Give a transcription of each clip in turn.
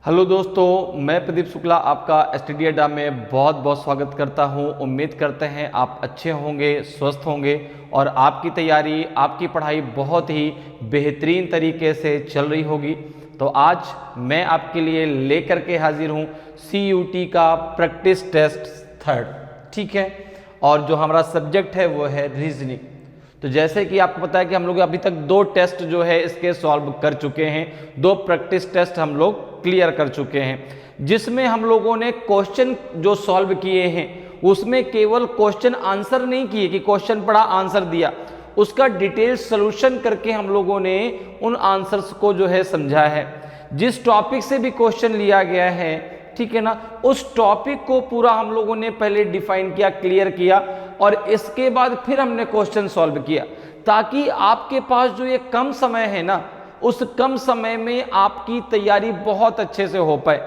Hello दोस्तों, मैं प्रदीप शुक्ला आपका स्टडी अड्डा में बहुत बहुत स्वागत करता हूं। उम्मीद करते हैं आप अच्छे होंगे, स्वस्थ होंगे और आपकी तैयारी, आपकी पढ़ाई बहुत ही बेहतरीन तरीके से चल रही होगी। तो आज मैं आपके लिए लेकर के हाजिर हूं CUT का प्रैक्टिस टेस्ट 3, ठीक है। और जो हमारा सब्जेक्ट है वो है रीजनिंग। तो जैसे कि आपको पता है कि हम लोग अभी तक 2 टेस्ट जो है इसके सॉल्व कर चुके हैं, 2 प्रैक्टिस टेस्ट हम लोग क्लियर कर चुके हैं, जिसमें हम लोगों ने क्वेश्चन जो सॉल्व किए हैं उसमें केवल क्वेश्चन आंसर नहीं किए कि क्वेश्चन पढ़ा आंसर दिया, उसका डिटेल सॉल्यूशन करके हम लोगों ने उन आंसर्स को जो है समझा है। जिस टॉपिक से भी क्वेश्चन लिया गया है, ठीक है ना, उस टॉपिक को पूरा हम लोगों ने पहले डिफाइन किया, क्लियर किया और इसके बाद फिर हमने क्वेश्चन सॉल्व किया, ताकि आपके पास जो ये कम समय है ना, उस कम समय में आपकी तैयारी बहुत अच्छे से हो पाए,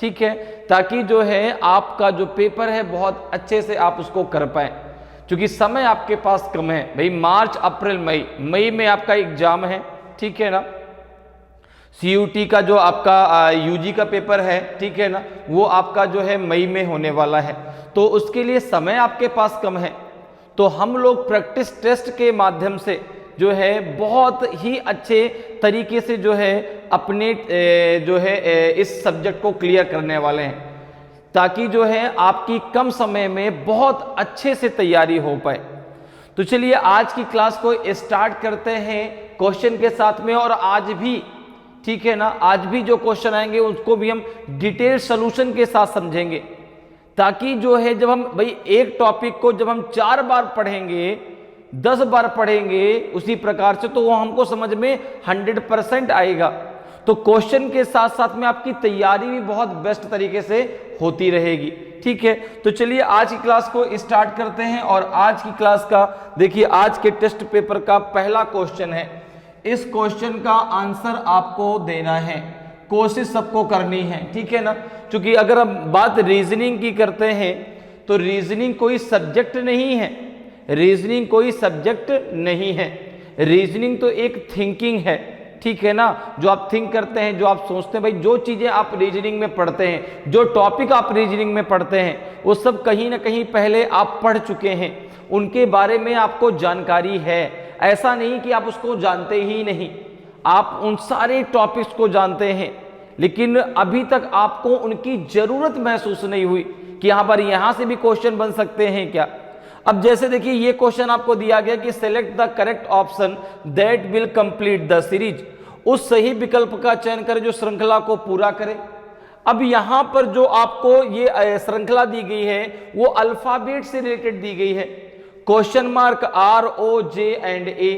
ठीक है, ताकि जो है आपका जो पेपर है बहुत अच्छे से आप उसको कर पाए। क्योंकि समय आपके पास कम है भाई, मार्च अप्रैल मई में आपका एग्जाम है, ठीक है ना। CUT का जो आपका UG का पेपर है, ठीक है ना, वो आपका जो है मई में होने वाला है, तो उसके लिए समय आपके पास कम है। तो हम लोग प्रैक्टिस टेस्ट के माध्यम से जो है बहुत ही अच्छे तरीके से जो है अपने जो है इस सब्जेक्ट को क्लियर करने वाले हैं, ताकि जो है आपकी कम समय में बहुत अच्छे से तैयारी हो पाए। तो चलिए आज की क्लास को स्टार्ट करते हैं क्वेश्चन के साथ में। और आज भी, ठीक है ना, आज भी जो क्वेश्चन आएंगे उसको भी हम डिटेल सॉल्यूशन के साथ समझेंगे, ताकि जो है जब हम भाई एक टॉपिक को जब हम 4 बार पढ़ेंगे, 10 बार पढ़ेंगे उसी प्रकार से, तो वो हमको समझ में 100% आएगा। तो क्वेश्चन के साथ साथ में आपकी तैयारी भी बहुत बेस्ट तरीके से होती रहेगी, ठीक है। तो चलिए आज की क्लास को स्टार्ट करते हैं। और आज की क्लास का देखिए, आज के टेस्ट पेपर का पहला क्वेश्चन है। इस क्वेश्चन का आंसर आपको देना है, कोशिश सबको करनी है, ठीक है ना। क्योंकि अगर हम बात रीजनिंग की करते हैं तो रीजनिंग कोई सब्जेक्ट नहीं है, रीजनिंग कोई सब्जेक्ट नहीं है, रीजनिंग तो एक थिंकिंग है, ठीक है ना। जो आप थिंक करते हैं, जो आप सोचते हैं, भाई जो चीजें आप रीजनिंग में पढ़ते हैं, जो टॉपिक आप रीजनिंग में पढ़ते हैं, वो सब कहीं ना कहीं पहले आप पढ़ चुके हैं, उनके बारे में आपको जानकारी है। ऐसा नहीं कि आप उसको जानते ही नहीं, आप उन सारे टॉपिक्स को जानते हैं, लेकिन अभी तक आपको उनकी जरूरत महसूस नहीं हुई कि यहां पर यहां से भी क्वेश्चन बन सकते हैं क्या। अब जैसे देखिए, ये क्वेश्चन आपको दिया गया कि select the correct option that will complete the series. उस सही विकल्प का चयन करें जो श्रृंखला को पूरा करे। अब यहां पर जो आपको ये श्रृंखला दी गई है वो अल्फाबेट से रिलेटेड दी गई है, क्वेश्चन मार्क ROJ&A।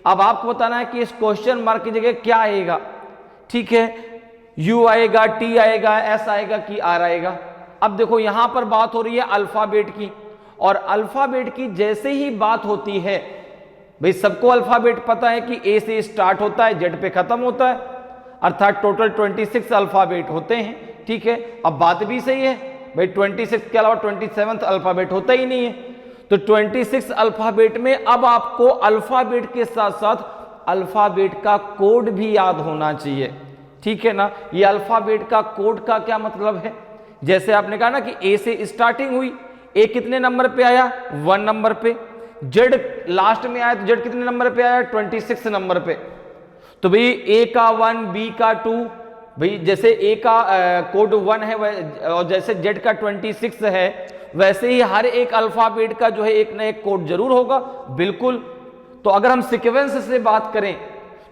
अब आपको बताना है कि इस क्वेश्चन मार्क की जगह क्या आएगा, ठीक है, U आएगा, T आएगा, S आएगा कि R आएगा। अब देखो यहां पर बात हो रही है अल्फाबेट की, और अल्फाबेट की जैसे ही बात होती है, भाई सबको अल्फाबेट पता है कि A से स्टार्ट होता है, Z पे खत्म होता है, अर्थात टोटल 26 अल्फाबेट होते हैं, ठीक है। अब बात भी सही है भाई, 26 के अलावा 27th अल्फाबेट होता ही नहीं है। तो 26 अल्फाबेट में अब आपको अल्फाबेट के साथ साथ अल्फाबेट का कोड भी याद होना चाहिए, ठीक है ना। ये अल्फाबेट का कोड का क्या मतलब है, जैसे आपने कहा ना कि A से स्टार्टिंग हुई, A कितने नंबर पे आया, 1 नंबर पे, Z लास्ट में आया तो Z कितने नंबर पे आया, 26 नंबर पे। तो भाई A का 1, B का 2, भाई जैसे A का कोड 1 है और जैसे Z का 26 है, वैसे ही हर एक अल्फाबेट का जो है एक ना एक कोड जरूर होगा, बिल्कुल। तो अगर हम सीक्वेंस से बात करें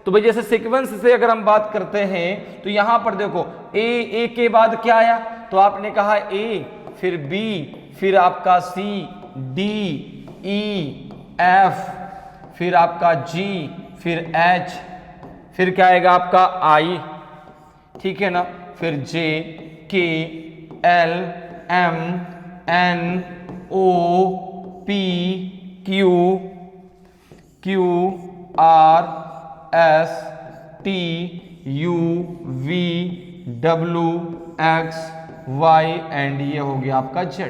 तो भाई जैसे सीक्वेंस से अगर हम बात करते हैं तो यहां पर देखो A के बाद क्या आया, तो आपने कहा A, फिर B, फिर आपका C, D, E, F, फिर आपका G, फिर H, फिर क्या आएगा आपका I, ठीक है ना, फिर J, K, L, M, N, O, P, Q, Q, R, S, T, U, V, W, X, Y and ये हो गया आपका Z।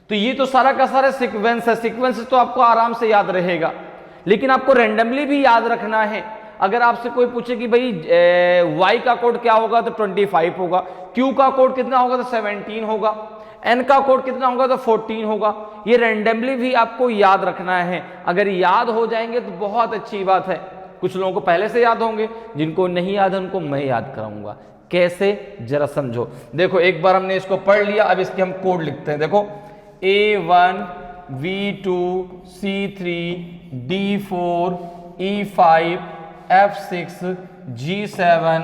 तो ये तो सारा का सारा सीक्वेंस है। सीक्वेंस तो आपको आराम से याद रहेगा, लेकिन आपको रैंडमली भी याद रखना है। अगर आपसे कोई पूछे कि भाई y का कोड क्या होगा तो 25 होगा, q का कोड कितना होगा तो 17 होगा, n का कोड कितना होगा तो 14 होगा। ये रैंडमली भी आपको याद रखना है। अगर याद हो जाएंगे तो बहुत अच्छी बात है। कुछ लोगों को पहले से याद होंगे, जिनको नहीं याद है उनको मैं याद कराऊंगा। कैसे, जरा समझो। देखो एक बार हमने इसको पढ़ लिया, अब इसके हम कोड लिखते हैं। देखो A1 V2 C3 D4 E5 F6 G7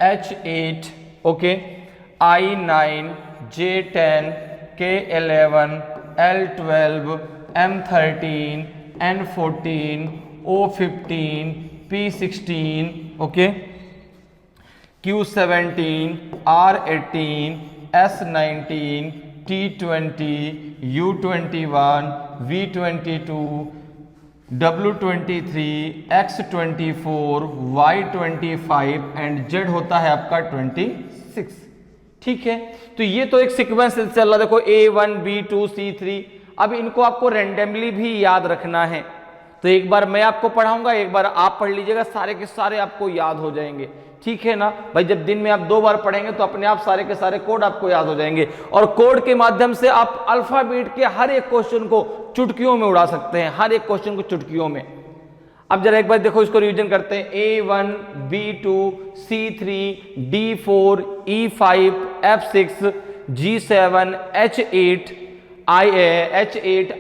H8 okay, I9 J10 K11 L12 M13 N14 O15 P16 okay, Q17 R18 S19 T20 U21 V22 W23 X24 Y25 and Z होता है आपका 26। ठीक है, तो ये तो एक सीक्वेंस चल रहा। देखो A1 B2 C3, अब इनको आपको रैंडमली भी याद रखना है। तो एक बार मैं आपको पढ़ाऊंगा, एक बार आप पढ़ लीजिएगा, सारे के सारे आपको याद हो जाएंगे। ठीक है ना भाई, जब दिन में आप 2 बार पढ़ेंगे तो अपने आप सारे के सारे कोड आपको याद हो जाएंगे, और कोड के माध्यम से आप अल्फाबेट के हर एक क्वेश्चन को चुटकियों में उड़ा सकते हैं, हर एक क्वेश्चन को चुटकियों में। अब जरा एक बार देखो, इसको रिवीजन करते हैं। A1 B2 C3 D4 E5 F6 G7 H8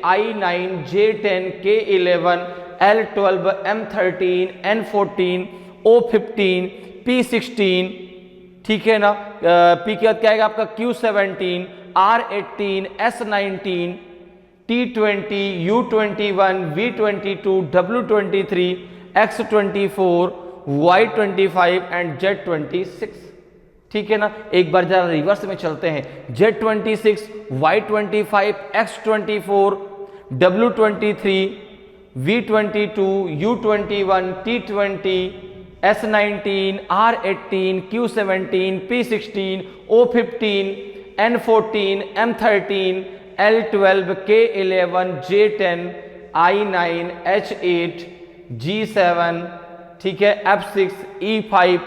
I9 J10 K11 L12 M13 N14 O15 P16। ठीक है ना, P के बाद क्या आएगा आपका Q17 R18 S19 T20 U21 V22 W23 X24 Y25 and Z26। ठीक है ना, एक बार जरा रिवर्स में चलते हैं। Z26 Y25 X24 W23 V22 U21 T20 S19 R18 Q17 P16 O15 N14 M13 L12 K11 J10 I9 H8 G7, ठीक है, F6 E5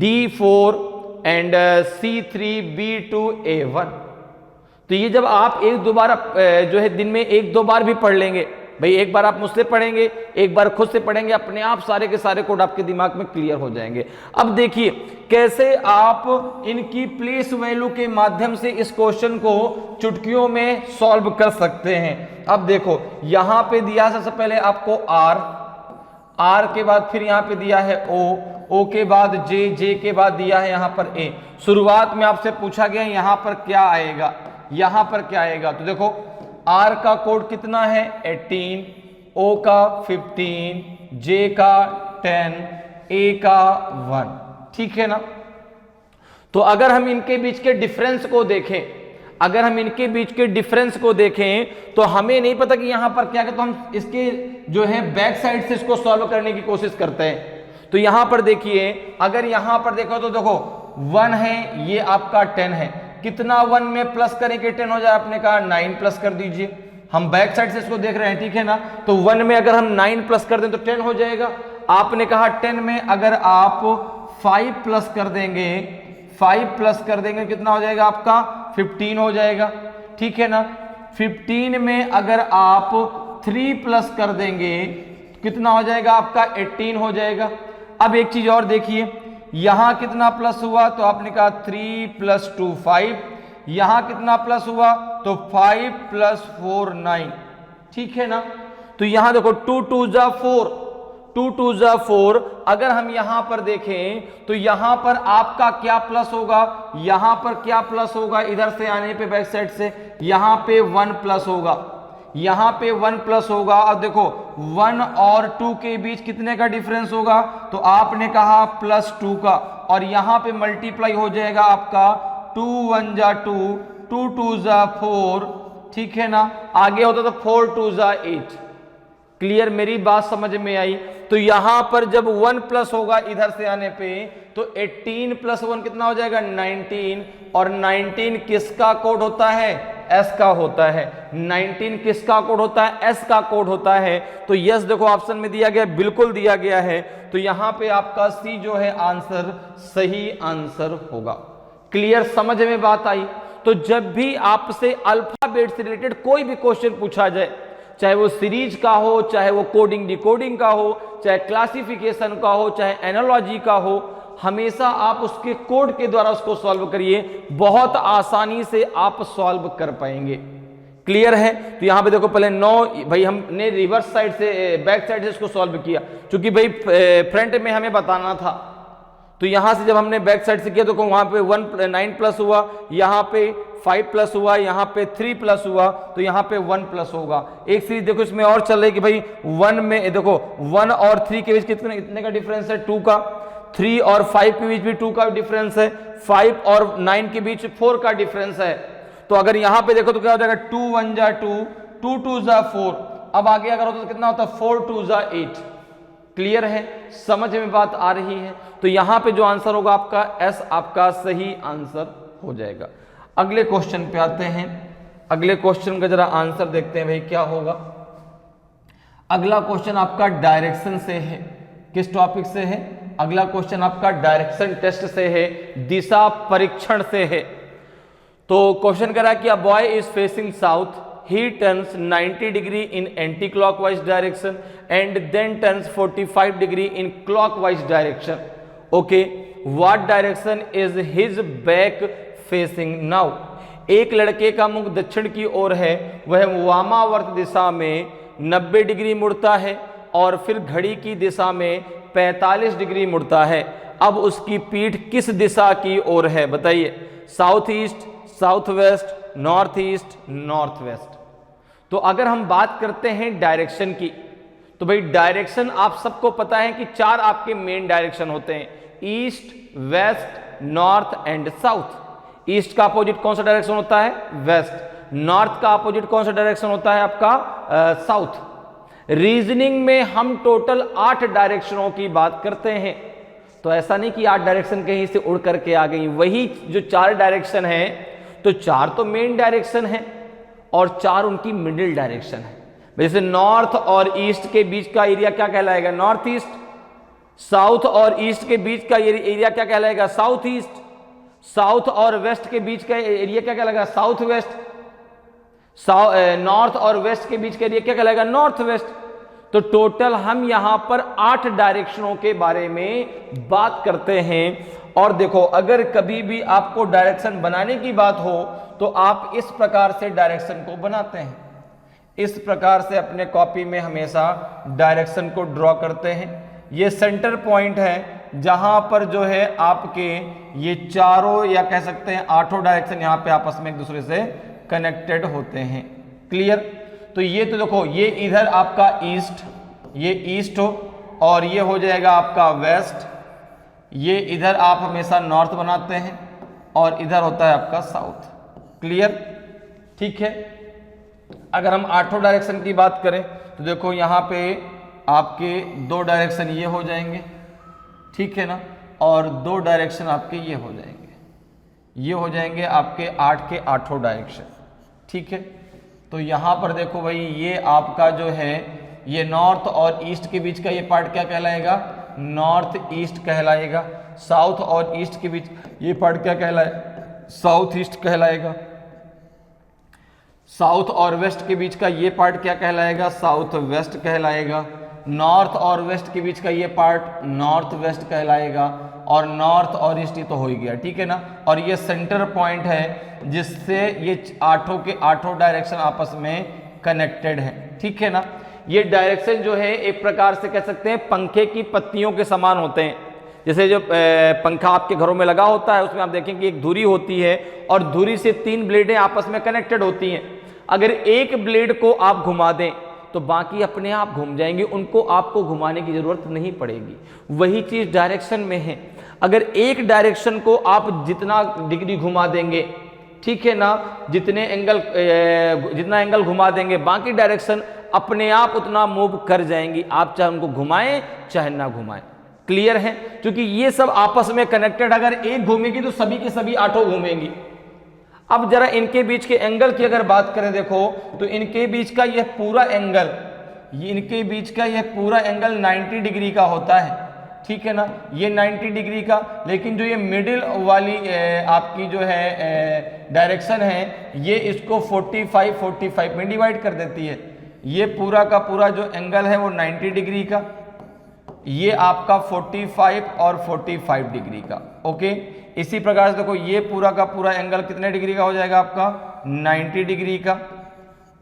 D4 and C3 B2 A1। तो ये जब आप एक दो बार जो है दिन में 1-2 बार भी पढ़ लेंगे, भाई एक बार आप मुझसे पढ़ेंगे, एक बार खुद से पढ़ेंगे, अपने आप सारे के सारे कोड आपके दिमाग में क्लियर हो जाएंगे। अब देखिए कैसे आप इनकी प्लेस वैल्यू के माध्यम से इस क्वेश्चन को चुटकियों में सॉल्व कर सकते हैं। अब देखो यहां पे दिया सबसे पहले आपको R के बाद फिर यहां पे दिया है O के बाद J के बाद दिया है यहां पर A। शुरुआत में आपसे पूछा गया यहां पर क्या आएगा, यहां पर क्या आएगा। तो देखो R का कोड कितना है 18, O का 15, J का 10, A का 1। ठीक है ना, तो अगर हम इनके बीच के डिफरेंस को देखें, अगर हम इनके बीच के डिफरेंस को देखें तो हमें नहीं पता कि यहां पर क्या है, तो हम इसके जो है बैक साइड से इसको सॉल्व करने की कोशिश करते हैं। तो यहां पर देखिए, अगर यहां पर देखो तो देखो 1 है, ये आपका 10 है, कितना 1 में प्लस करेंगे 10 हो जाए, आपने कहा 9 प्लस कर दीजिए। हम बैक साइड से इसको देख रहे हैं, ठीक है ना, तो 1 में अगर हम 9 प्लस कर दें तो 10 हो जाएगा। आपने कहा 10 में अगर आप 5 प्लस कर देंगे, 5 प्लस कर देंगे कितना हो जाएगा आपका 15 हो जाएगा। ठीक है ना, 15 में अगर आप 3 प्लस कर देंगे कितना हो जाएगा आपका 18 हो जाएगा। अब एक चीज और देखिए, यहां कितना प्लस हुआ, तो आपने कहा 3 + 2 5, यहां कितना प्लस हुआ तो 5 + 4 9। ठीक है ना, तो यहां देखो 2 2 जा 4, 2 2 जा 4। अगर हम यहां पर देखें तो यहां पर आपका क्या प्लस होगा, यहां पर क्या प्लस होगा, इधर से आने पे बैक साइड से यहां पे 1 प्लस होगा, यहां पे 1 प्लस होगा। अब देखो 1 और 2 के बीच कितने का डिफरेंस होगा, तो आपने कहा +2 का, और यहां पे मल्टीप्लाई हो जाएगा आपका 2 1 जा 2, 2 2 जा 4। ठीक है ना, आगे होता तो 4 2 जा 8। क्लियर, मेरी बात समझ में आई। तो यहां पर जब 1 प्लस होगा इधर से आने पे तो 18 + 1 कितना हो जाएगा 19, और 19 किसका कोड होता है, एस का होता है। 19 किसका कोड होता है? एस का कोड होता है। तो यस देखो ऑप्शन में दिया गया, बिल्कुल दिया गया है। तो यहां पे आपका सी जो है आंसर सही आंसर होगा। क्लियर, समझ में बात आई? तो जब भी आपसे अल्फाबेट से रिलेटेड कोई भी क्वेश्चन पूछा जाए, चाहे वो सीरीज का हो, चाहे वो कोडिंग डिकोडिंग का हो, चाहे क्लासिफिकेशन का हो, चाहे एनालॉजी का हो, हमेशा आप उसके कोड के द्वारा उसको सॉल्व करिए, बहुत आसानी से आप सॉल्व कर पाएंगे। क्लियर है? तो यहां पे देखो पहले 9 भाई हमने रिवर्स साइड से बैक साइड से इसको सॉल्व किया, क्योंकि भाई फ्रंट में हमें बताना था। तो यहां से जब हमने बैक साइड से किया तो वहां पे 9 प्लस हुआ, यहां पे 5 प्लस हुआ, यहां पे 3 प्लस हुआ, तो यहां पे 1 प्लस होगा। एक सीरीज देखो इसमें और चल रही कि भाई 1 में देखो 1 और 3 के बीच कितने का डिफरेंस है? 2 का। 3 और 5 के बीच भी 2 का डिफरेंस है। 5 और 9 के बीच 4 का डिफरेंस है। तो अगर यहां पे देखो तो क्या हो जाएगा? 2 1 जा 2, 2 2 जा 4। अब आगे अगर होता तो कितना होता? 4 2 जा 8। क्लियर है? समझ में बात आ रही है? तो यहां पे जो आंसर होगा आपका एस आपका सही आंसर हो जाएगा। अगले क्वेश्चन पे आते हैं। अगले क्वेश्चन का जरा आंसर देखते हैं भाई क्या होगा। अगला क्वेश्चन आपका डायरेक्शन से है। किस टॉपिक से है? अगला क्वेश्चन आपका डायरेक्शन टेस्ट से है, दिशा परीक्षण से है। तो क्वेश्चन कह रहा है कि a boy is facing south, he turns 90 degree in anti-clockwise direction and then turns 45 degree in clockwise direction. Okay, what direction is his back facing now? एक लड़के का मुख दक्षिण की ओर है, वह वामावर्त दिशा में 90 डिग्री मुड़ता है और फिर घड़ी की दिशा में 45 डिग्री मुड़ता है। अब उसकी पीठ किस दिशा की ओर है? बताइए। South east, south west, north east, north west. तो अगर हम बात करते हैं डायरेक्शन की, तो भाई डायरेक्शन आप सबको पता है कि 4 आपके मेन डायरेक्शन होते हैं, east, west, north and south. East का अपोजिट कौन सा डायरेक्शन होता है? वेस्ट। नॉर्थ का अपोजिट कौन सा डायरेक्शन होता है आपका? साउथ। रीजनिंग में हम टोटल 8 डायरेक्शनों की बात करते हैं। तो ऐसा नहीं कि 8 डायरेक्शन कहीं से उड़ करके आ गई, वही जो 4 डायरेक्शन है, तो 4 तो मेन डायरेक्शन है और 4 उनकी मिडिल डायरेक्शन है। जैसे नॉर्थ और ईस्ट के बीच का एरिया क्या कहलाएगा? North east. साउथ और ईस्ट के बीच का एरिया क्या कहलाएगा? South east. साउथ और वेस्ट के बीच का एरिया क्या कहलाएगा? South west. नॉर्थ और वेस्ट के बीच का एरिया क्या कहलाएगा? North west. तो टोटल हम यहां पर 8 डायरेक्शनों के बारे में बात करते हैं। और देखो अगर कभी भी आपको डायरेक्शन बनाने की बात हो तो आप इस प्रकार से डायरेक्शन को बनाते हैं। इस प्रकार से अपने कॉपी में हमेशा डायरेक्शन को ड्रॉ करते हैं। ये सेंटर पॉइंट है जहां पर जो है आपके ये चारों या कह सकते हैं 8 डायरेक्शन यहां पे आपस में एक दूसरे से कनेक्टेड होते हैं। क्लियर? तो ये तो देखो ये इधर आपका ईस्ट, ये ईस्ट हो और ये हो जाएगा आपका वेस्ट। ये इधर आप हमेशा नॉर्थ बनाते हैं और इधर होता है आपका साउथ। क्लियर? ठीक है। अगर हम 8 डायरेक्शन की बात करें तो देखो यहाँ पे आपके 2 डायरेक्शन ये हो जाएंगे, ठीक है ना, और 2 डायरेक्शन आपके ये हो जाएंगे। ये हो जाएंगे आपके 8 के 8 डायरेक्शन। ठीक है। तो यहाँ पर देखो भाई ये आपका जो है ये नॉर्थ और ईस्ट के बीच का ये पार्ट क्या कहलाएगा? नॉर्थ ईस्ट कहलाएगा। साउथ और ईस्ट के बीच ये पार्ट क्या कहलाएगा? साउथ ईस्ट कहलाएगा। साउथ और वेस्ट के बीच का ये पार्ट क्या कहलाएगा? साउथ वेस्ट कहलाएगा। नॉर्थ और वेस्ट के बीच का ये पार्ट नॉर्थ वेस्ट कहलाएगा। और नॉर्थ और ईस्ट तो हो ही गया, ठीक है ना। और ये सेंटर पॉइंट है जिससे ये 8 के 8 डायरेक्शन आपस में कनेक्टेड है, ठीक है ना। ये डायरेक्शन जो है एक प्रकार से कह सकते हैं पंखे की पत्तियों के समान होते हैं। जैसे जो पंखा आपके घरों में लगा होता है उसमें आप देखेंगे एक धुरी होती है और धुरी से 3 ब्लेडें आपस में कनेक्टेड होती हैं। अगर एक ब्लेड को आप घुमा दें तो बाकी अपने आप घूम जाएंगे, उनको आपको घुमाने की जरूरत नहीं पड़ेगी। वही चीज डायरेक्शन में है। अगर एक डायरेक्शन को आप जितना डिग्री घुमा देंगे, ठीक है ना, जितना एंगल घुमा देंगे, बाकी डायरेक्शन अपने आप उतना मूव कर जाएंगी, आप चाहे उनको घुमाएं चाहे ना घुमाएं। क्लियर है? क्योंकि ये सब आपस में कनेक्टेड, अगर एक घूमेगी तो सभी के सभी 8 घूमेंगी। अब जरा इनके बीच के एंगल की अगर बात करें देखो, तो इनके बीच का यह पूरा एंगल, इनके बीच का यह पूरा एंगल 90 डिग्री का होता है, ठीक है ना, ये 90 डिग्री का। लेकिन जो ये मिडिल वाली आपकी जो है डायरेक्शन है, ये इसको 45 में डिवाइड कर देती है। ये पूरा का पूरा जो एंगल है वो 90 डिग्री का, ये आपका 45 और 45 डिग्री का। ओके, इसी प्रकार से देखो ये पूरा का पूरा एंगल कितने डिग्री का हो जाएगा आपका, 90 डिग्री का,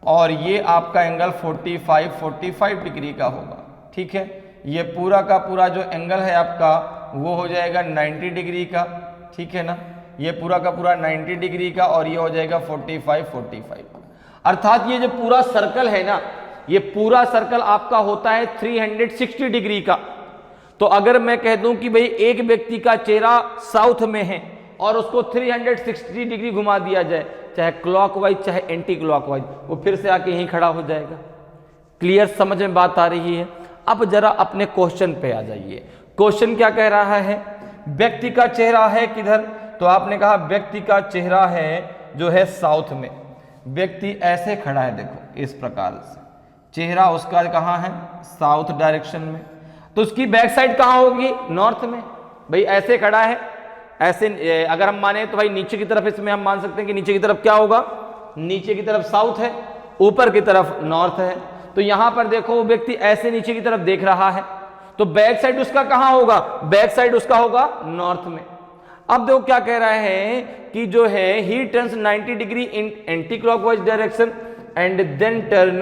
और ये आपका एंगल 45 डिग्री का होगा, ठीक है। ये पूरा का पूरा जो एंगल है आपका वो हो जाएगा 90 डिग्री का, ठीक है ना, ये पूरा का पूरा 90 डिग्री का, और ये हो जाएगा 45। अर्थात ये जो पूरा सर्कल है ना, ये पूरा सर्कल आपका होता है 360 डिग्री का। तो अगर मैं कह दूं कि भाई एक व्यक्ति का चेहरा साउथ में है और उसको 360 डिग्री घुमा दिया जाए, चाहे क्लॉकवाइज चाहे एंटी क्लॉकवाइज, वो फिर से आके यहीं खड़ा हो जाएगा। क्लियर, समझ में बात आ रही है। अब जरा अपने क्वेश्चन पे आ जाइए। क्वेश्चन क्या कह रहा है, व्यक्ति का चेहरा है किधर, तो आपने कहा व्यक्ति का चेहरा है जो है साउथ में। व्यक्ति ऐसे खड़ा है, देखो इस प्रकार से चेहरा उसका कहाँ है, साउथ डायरेक्शन में। तो उसकी बैक साइड कहाँ होगी, नॉर्थ में। भाई ऐसे खड़ा है, ऐसे अगर हम माने तो भाई नीचे की तरफ, इसमें हम मान सकते हैं कि नीचे की तरफ क्या होगा, नीचे की तरफ साउथ है, ऊपर की तरफ नॉर्थ है। तो यहां पर देखो वो व्यक्ति ऐसे नीचे की तरफ देख रहा है, तो बैक साइड उसका कहां होगा, बैक साइड उसका होगा नॉर्थ में। अब देखो क्या कह रहा है कि जो है he turns 90 degree in anti clockwise direction and then turn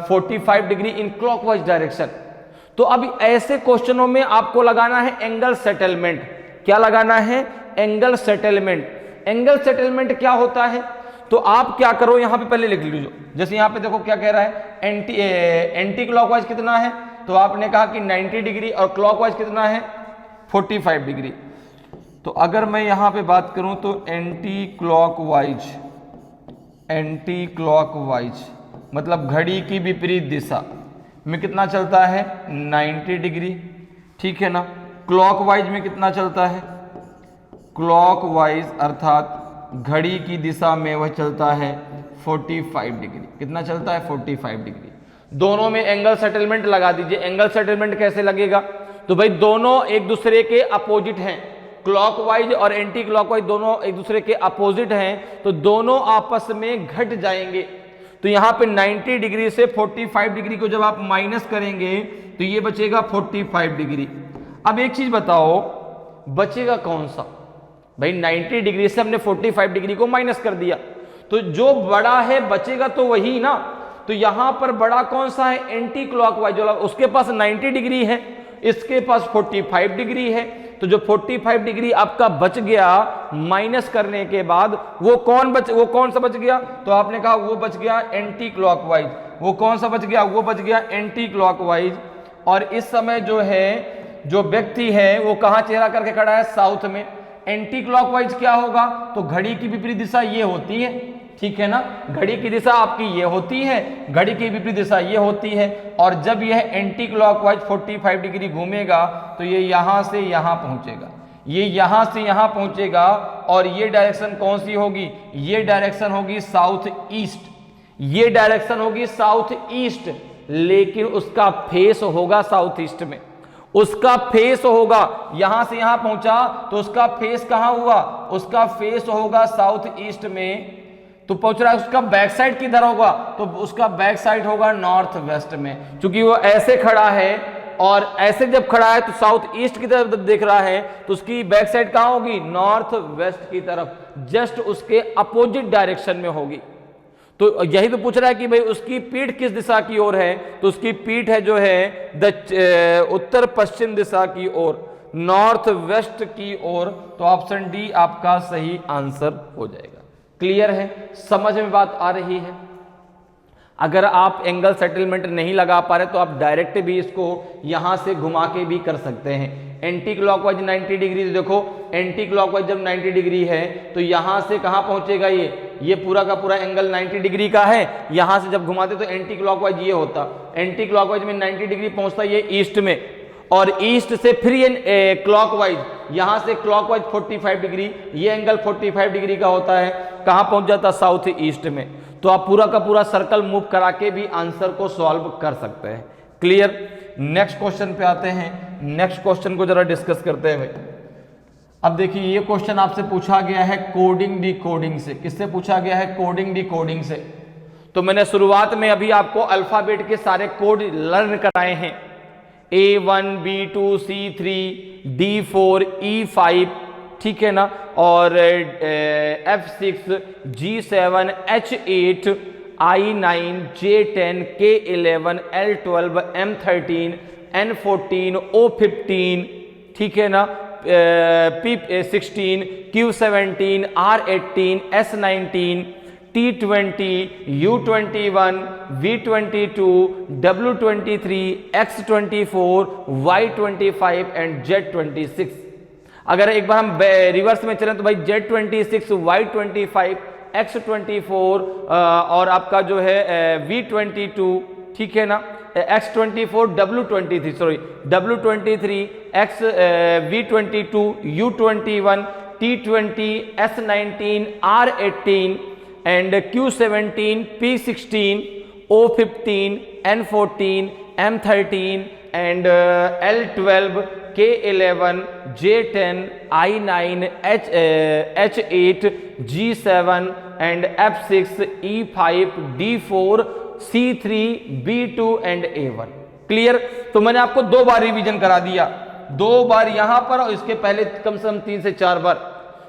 45 degree in clockwise direction. तो अब ऐसे क्वेश्चनों में आपको लगाना है एंगल सेटलमेंट। क्या लगाना है, एंगल सेटलमेंट। एंगल सेटलमेंट क्या होता है, तो आप क्या करो, यहां पे पहले लिख लीजिए। जैसे यहां पे देखो क्या कह रहा है, एंटी क्लॉकवाइज कितना है, तो आपने कहा कि 90 डिग्री, और क्लॉकवाइज कितना है 45 डिग्री। तो अगर मैं यहां पे बात करूं तो एंटी क्लॉकवाइज मतलब घड़ी की विपरीत दिशा में कितना चलता है, 90 डिग्री, ठीक है ना। क्लॉकवाइज में कितना चलता है, क्लॉकवाइज अर्थात घड़ी की दिशा में वह चलता है 45 डिग्री। कितना चलता है, 45 डिग्री। दोनों में एंगल सेटलमेंट लगा दीजिए। एंगल सेटलमेंट कैसे लगेगा, तो भाई दोनों एक दूसरे के अपोजिट हैं, क्लॉकवाइज और एंटी क्लॉकवाइज दोनों एक दूसरे के अपोजिट हैं, तो दोनों आपस में घट जाएंगे। तो यहां पे 90 डिग्री से 45 डिग्री को जब आप माइनस करेंगे तो ये बचेगा 45 डिग्री। अब एक चीज बताओ, बचेगा कौन सा, भाई 90 डिग्री से हमने 45 डिग्री को माइनस कर दिया, तो जो बड़ा है बचेगा तो वही ना। तो यहां पर बड़ा कौन सा है, एंटी क्लॉकवाइज, जो उसके पास 90 डिग्री है, इसके पास 45 डिग्री है। तो जो 45 डिग्री आपका बच गया माइनस करने के बाद, वो कौन सा बच गया, तो आपने कहा वो बच गया एंटी क्लॉकवाइज। वो कौन सा बच गया, वो बच गया एंटी क्लॉकवाइज। और इस समय जो है, जो व्यक्ति है वो कहां चेहरा करके खड़ा है, साउथ में। एंटी क्लॉकवाइज क्या होगा, तो घड़ी की विपरीत दिशा ये होती है, ठीक है ना, घड़ी की दिशा आपकी ये होती है, घड़ी की विपरीत दिशा ये होती है। और जब यह एंटी क्लॉकवाइज 45 डिग्री घूमेगा तो ये यहां से यहां पहुंचेगा, ये यहां से यहां पहुंचेगा। और ये डायरेक्शन कौन सी होगी, ये डायरेक्शन होगी साउथ ईस्ट, ये डायरेक्शन होगी साउथ ईस्ट, लेकिन उसका फेस होगा साउथ ईस्ट में। उसका फेस होगा, यहां से यहां पहुंचा तो उसका फेस कहां हुआ, उसका फेस होगा साउथ ईस्ट में। तो पहुंच रहा है, उसका बैक साइड किधर होगा, तो उसका बैक साइड होगा नॉर्थ वेस्ट में। क्योंकि वो ऐसे खड़ा है और ऐसे जब खड़ा है तो साउथ ईस्ट की तरफ देख रहा है, तो उसकी बैक साइड कहां होगी, नॉर्थ वेस्ट की तरफ, जस्ट उसके अपोजिट डायरेक्शन में होगी। तो यही तो पूछ रहा है कि भाई उसकी पीठ किस दिशा की ओर है, तो उसकी पीठ है जो है उत्तर पश्चिम दिशा की ओर, नॉर्थ वेस्ट की ओर। तो ऑप्शन डी आपका सही आंसर हो जाएगा। क्लियर है, समझ में बात आ रही है। अगर आप एंगल सेटलमेंट नहीं लगा पा रहे तो आप डायरेक्ट भी इसको यहां से घुमा के भी कर सकते हैं। एंटी क्लॉकवाइज 90 डिग्री, देखो एंटी क्लॉकवाइज जब 90 डिग्री है तो यहां से कहां पहुंचेगा, ये पूरा का पूरा एंगल 90 डिग्री का है। यहां से जब घुमाते तो एंटी क्लॉकवाइज ये होता, एंटी क्लॉकवाइज में 90 डिग्री पहुंचता ये ईस्ट में, और ईस्ट से फिर ये क्लॉकवाइज यहां से क्लॉकवाइज 45 डिग्री, ये एंगल 45 डिग्री का होता है, कहां पहुंच जाता है, साउथ ईस्ट में। तो आप पूरा का पूरा सर्कल मूव करा के भी आंसर को सॉल्व कर सकते हैं। क्लियर। नेक्स्ट क्वेश्चन पे आते हैं, नेक्स्ट क्वेश्चन को जरा डिस्कस करते हैं भाई। अब देखिए ये क्वेश्चन आपसे पूछा गया है कोडिंग डिकोडिंग से। किससे पूछा गया है? कोडिंग डिकोडिंग से। तो मैंने शुरुआत में अभी आपको अल्फाबेट के सारे कोड लर्न कराए हैं, A1 B2 C3 D4 E5, ठीक है ना, और F6 G7 H8 I9 J10 K11 L12 M13 N14 O15, ठीक है ना, P16 Q17 R18 S19 T20 U21 V22 W23 X24 Y25 and Z26। अगर एक बार हम रिवर्स में चलें तो भाई Z26 Y25 X24 और आपका जो है V22, ठीक है ना, X24 W23 sorry W23 X V22 U21 T20 S19 R18 and Q17 P16 O15 N14 M13 and L12 K11 J10 I9 H8 G7 and F6 E5 D4 C3 B2 and A1। Clear. तो मैंने आपको 2 बार revision करा दिया, 2 बार यहां पर और इसके पहले कम से कम 3 से 4 बार।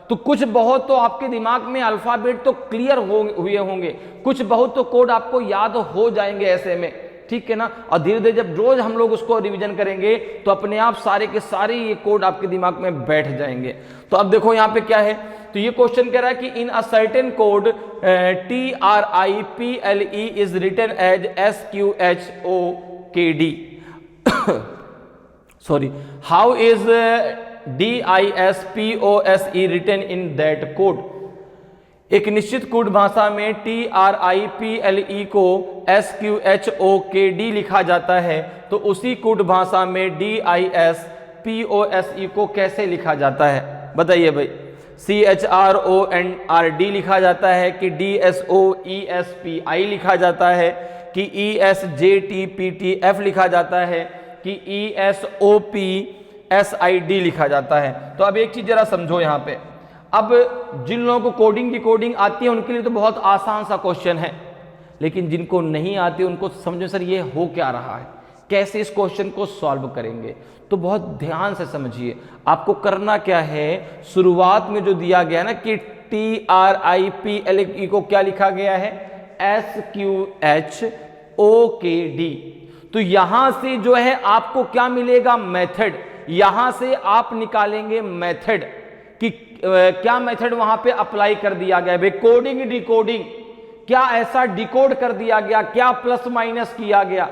तो कुछ बहुत तो आपके दिमाग में अल्फाबेट तो क्लियर हुए होंगे, कुछ बहुत तो कोड आपको याद हो जाएंगे ऐसे में, ठीक है ना। और धीरे धीरे जब रोज हम लोग उसको रिवीजन करेंगे तो अपने आप सारे के सारे ये कोड आपके दिमाग में बैठ जाएंगे। तो अब देखो यहाँ पे क्या है, तो ये क्वेश्चन कह रहा है कि in a certain code TRIPLE is written as SQHOKD sorry, how is DISPOSE written in that code. एक निश्चित कोड भाषा में TRIPLE को SQHOKD लिखा जाता है, तो उसी कोड भाषा में DISPOSE को कैसे लिखा जाता है बताइए भाई। CHRONRD लिखा जाता है कि DSOESPI लिखा जाता है कि ESJTPTF लिखा जाता है कि ESOPSID लिखा जाता है। तो अब एक चीज जरा समझो यहाँ पे, अब जिन लोगों को कोडिंग डिकोडिंग आती है उनके लिए तो बहुत आसान सा क्वेश्चन है, लेकिन जिनको नहीं आती उनको समझो सर ये हो क्या रहा है, कैसे इस क्वेश्चन को सॉल्व करेंगे। तो बहुत ध्यान से समझिए, आपको करना क्या है, शुरुआत में जो दिया गया ना कि TRIPLE को क्या लिखा गया है, SQHOKD, तो यहां से जो है आपको क्या मिलेगा, मेथड। यहां से आप निकालेंगे मेथड कि क्या मेथड वहां पे अप्लाई कर दिया गया है। कोडिंग डिकोडिंग क्या ऐसा डिकोड कर दिया गया, क्या प्लस माइनस किया गया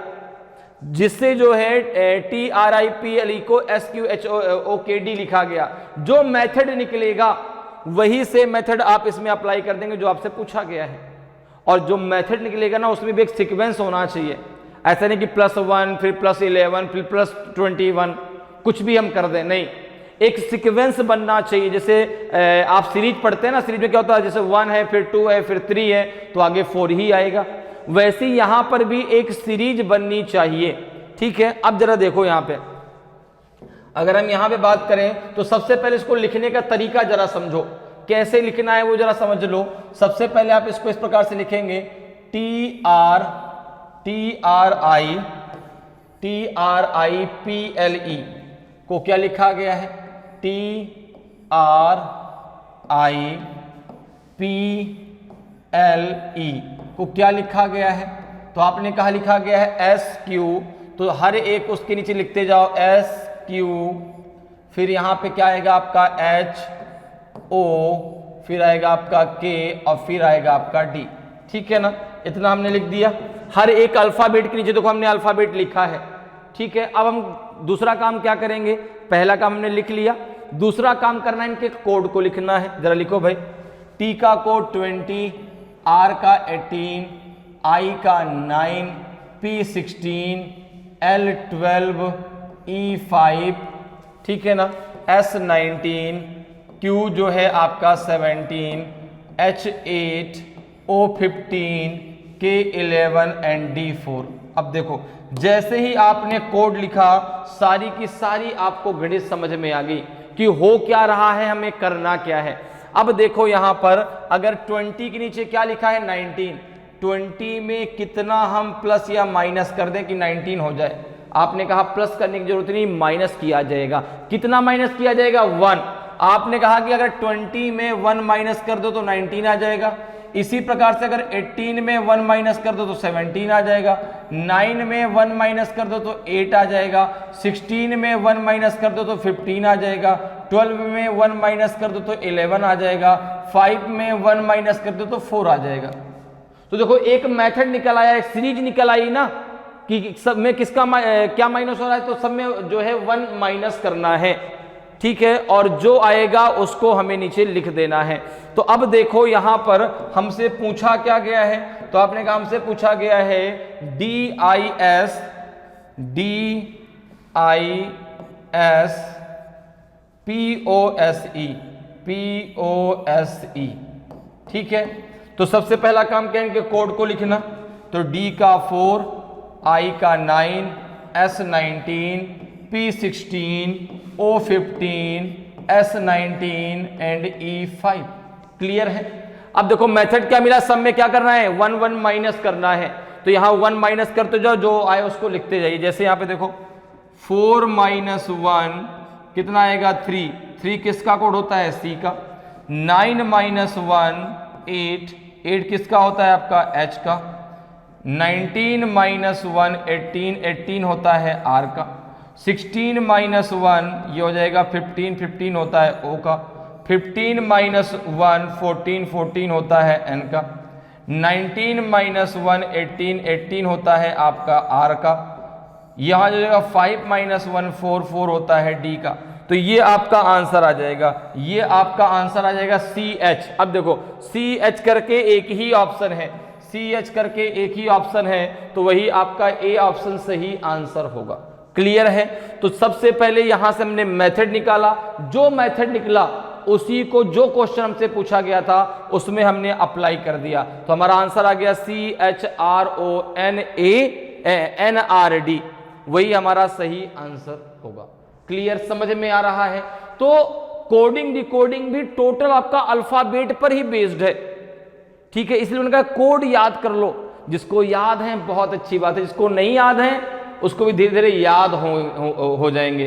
जिससे जो है TRIPLE को SQHOKD लिखा गया। जो मेथड निकलेगा वही से मेथड आप इसमें अप्लाई कर देंगे जो आपसे पूछा गया है। और जो मेथड निकलेगा ना उसमें भी एक सीक्वेंस होना चाहिए, ऐसा नहीं कि +1 फिर +11 फिर +21 कुछ भी हम कर दें, नहीं, एक सीक्वेंस बनना चाहिए। जैसे आप सीरीज पढ़ते हैं ना, सीरीज में क्या होता है, जैसे 1 है फिर 2 है फिर 3 है तो आगे 4 ही आएगा, वैसे ही यहां पर भी एक सीरीज बननी चाहिए, ठीक है। अब जरा देखो यहां पे, अगर हम यहां पे बात करें तो सबसे पहले इसको लिखने का तरीका जरा समझो, कैसे लिखना है वो जरा समझ लो। सबसे पहले आप इसको इस प्रकार से लिखेंगे, TRIPLE को क्या लिखा गया है, TRIPLE को क्या लिखा गया है, तो आपने कहा लिखा गया है SQ, तो हर एक उसके नीचे लिखते जाओ SQ, फिर यहां पे क्या आएगा आपका HO, फिर आएगा आपका K और फिर आएगा आपका D, ठीक है ना। इतना हमने लिख दिया, हर एक अल्फाबेट के नीचे देखो हमने अल्फाबेट लिखा है, ठीक है। अब हम दूसरा काम क्या करेंगे, पहला काम हमने लिख लिया, दूसरा काम करना है इनके कोड को लिखना है। जरा लिखो भाई, T का कोड 20, R का 18, I का 9, P16, L12, E5, ठीक है ना। S19, Q जो है आपका 17, H8, O15, K11 and D4। अब देखो जैसे ही आपने कोड लिखा सारी की सारी आपको गणित समझ में आ गई कि हो क्या रहा है, हमें करना क्या है। अब देखो यहां पर अगर 20 के नीचे क्या लिखा है 19, 20 में कितना हम प्लस या माइनस कर दें कि 19 हो जाए। आपने कहा प्लस करने की जरूरत नहीं, माइनस किया जाएगा। कितना माइनस किया जाएगा 1। आपने कहा कि अगर 20 में 1 माइनस कर दो तो 19 आ जाएगा। इसी प्रकार से अगर 18 में 1 माइनस कर दो तो 17 आ जाएगा। 9 में 1 माइनस कर दो तो 8 आ जाएगा। 16 में 1 माइनस कर दो तो 15 आ जाएगा। 12 में 1 माइनस कर दो तो 11 आ जाएगा। 5 में 1 माइनस कर दो तो 4 आ जाएगा। तो देखो एक मेथड निकल आया, एक सीरीज निकल आई ना कि सब में किसका क्या माइनस हो रहा है, तो सब में जो है 1 माइनस करना है, ठीक है, और जो आएगा उसको हमें नीचे लिख देना है। तो अब देखो यहां पर हमसे पूछा क्या गया है, तो आपने कहा हमसे पूछा गया है DIS POSE, ठीक है। तो सबसे पहला काम क्या है, इनके कोड को लिखना। तो D का 4, I का 9, S19, P16, O15, S19 and E5। Clear है। अब देखो मेथड क्या मिला, सब में क्या करना है 1 1 माइनस करना है। तो यहां 1 माइनस करते जाओ, जो आए उसको लिखते जाइए। जैसे यहां पे देखो 4 माइनस 1 कितना आएगा 3, 3 किसका कोड होता है C का। 9 माइनस 1 8, 8 किसका होता है आपका H का। 19 माइनस 1 18, 18 होता है R का। 16 माइनस 1 ये हो जाएगा 15, 15 होता है O का। 15 माइनस 1 14, 14 होता है N का। 19 माइनस 1 18, 18 होता है आपका R का। यहाँ जो जाएगा 5 माइनस 1 4, 4 होता है D का। तो ये आपका आंसर आ जाएगा, ये आपका आंसर आ जाएगा CH। अब देखो CH करके एक ही ऑप्शन है, CH करके एक ही ऑप्शन है, तो वही आपका A ऑप्शन सही आंसर होगा। क्लियर है। तो सबसे पहले यहां से हमने मेथड निकाला, जो मेथड निकला उसी को जो क्वेश्चन हमसे पूछा गया था उसमें हमने अप्लाई कर दिया। तो हमारा आंसर आ गया CHRONANRD, वही हमारा सही आंसर होगा। क्लियर, समझ में आ रहा है। तो कोडिंग डिकोडिंग भी टोटल आपका अल्फाबेट पर ही बेस्ड है, ठीक है। इसलिए उनका कोड याद कर लो। जिसको याद है बहुत अच्छी बात है, जिसको नहीं याद है उसको भी धीरे धीरे याद हो जाएंगे।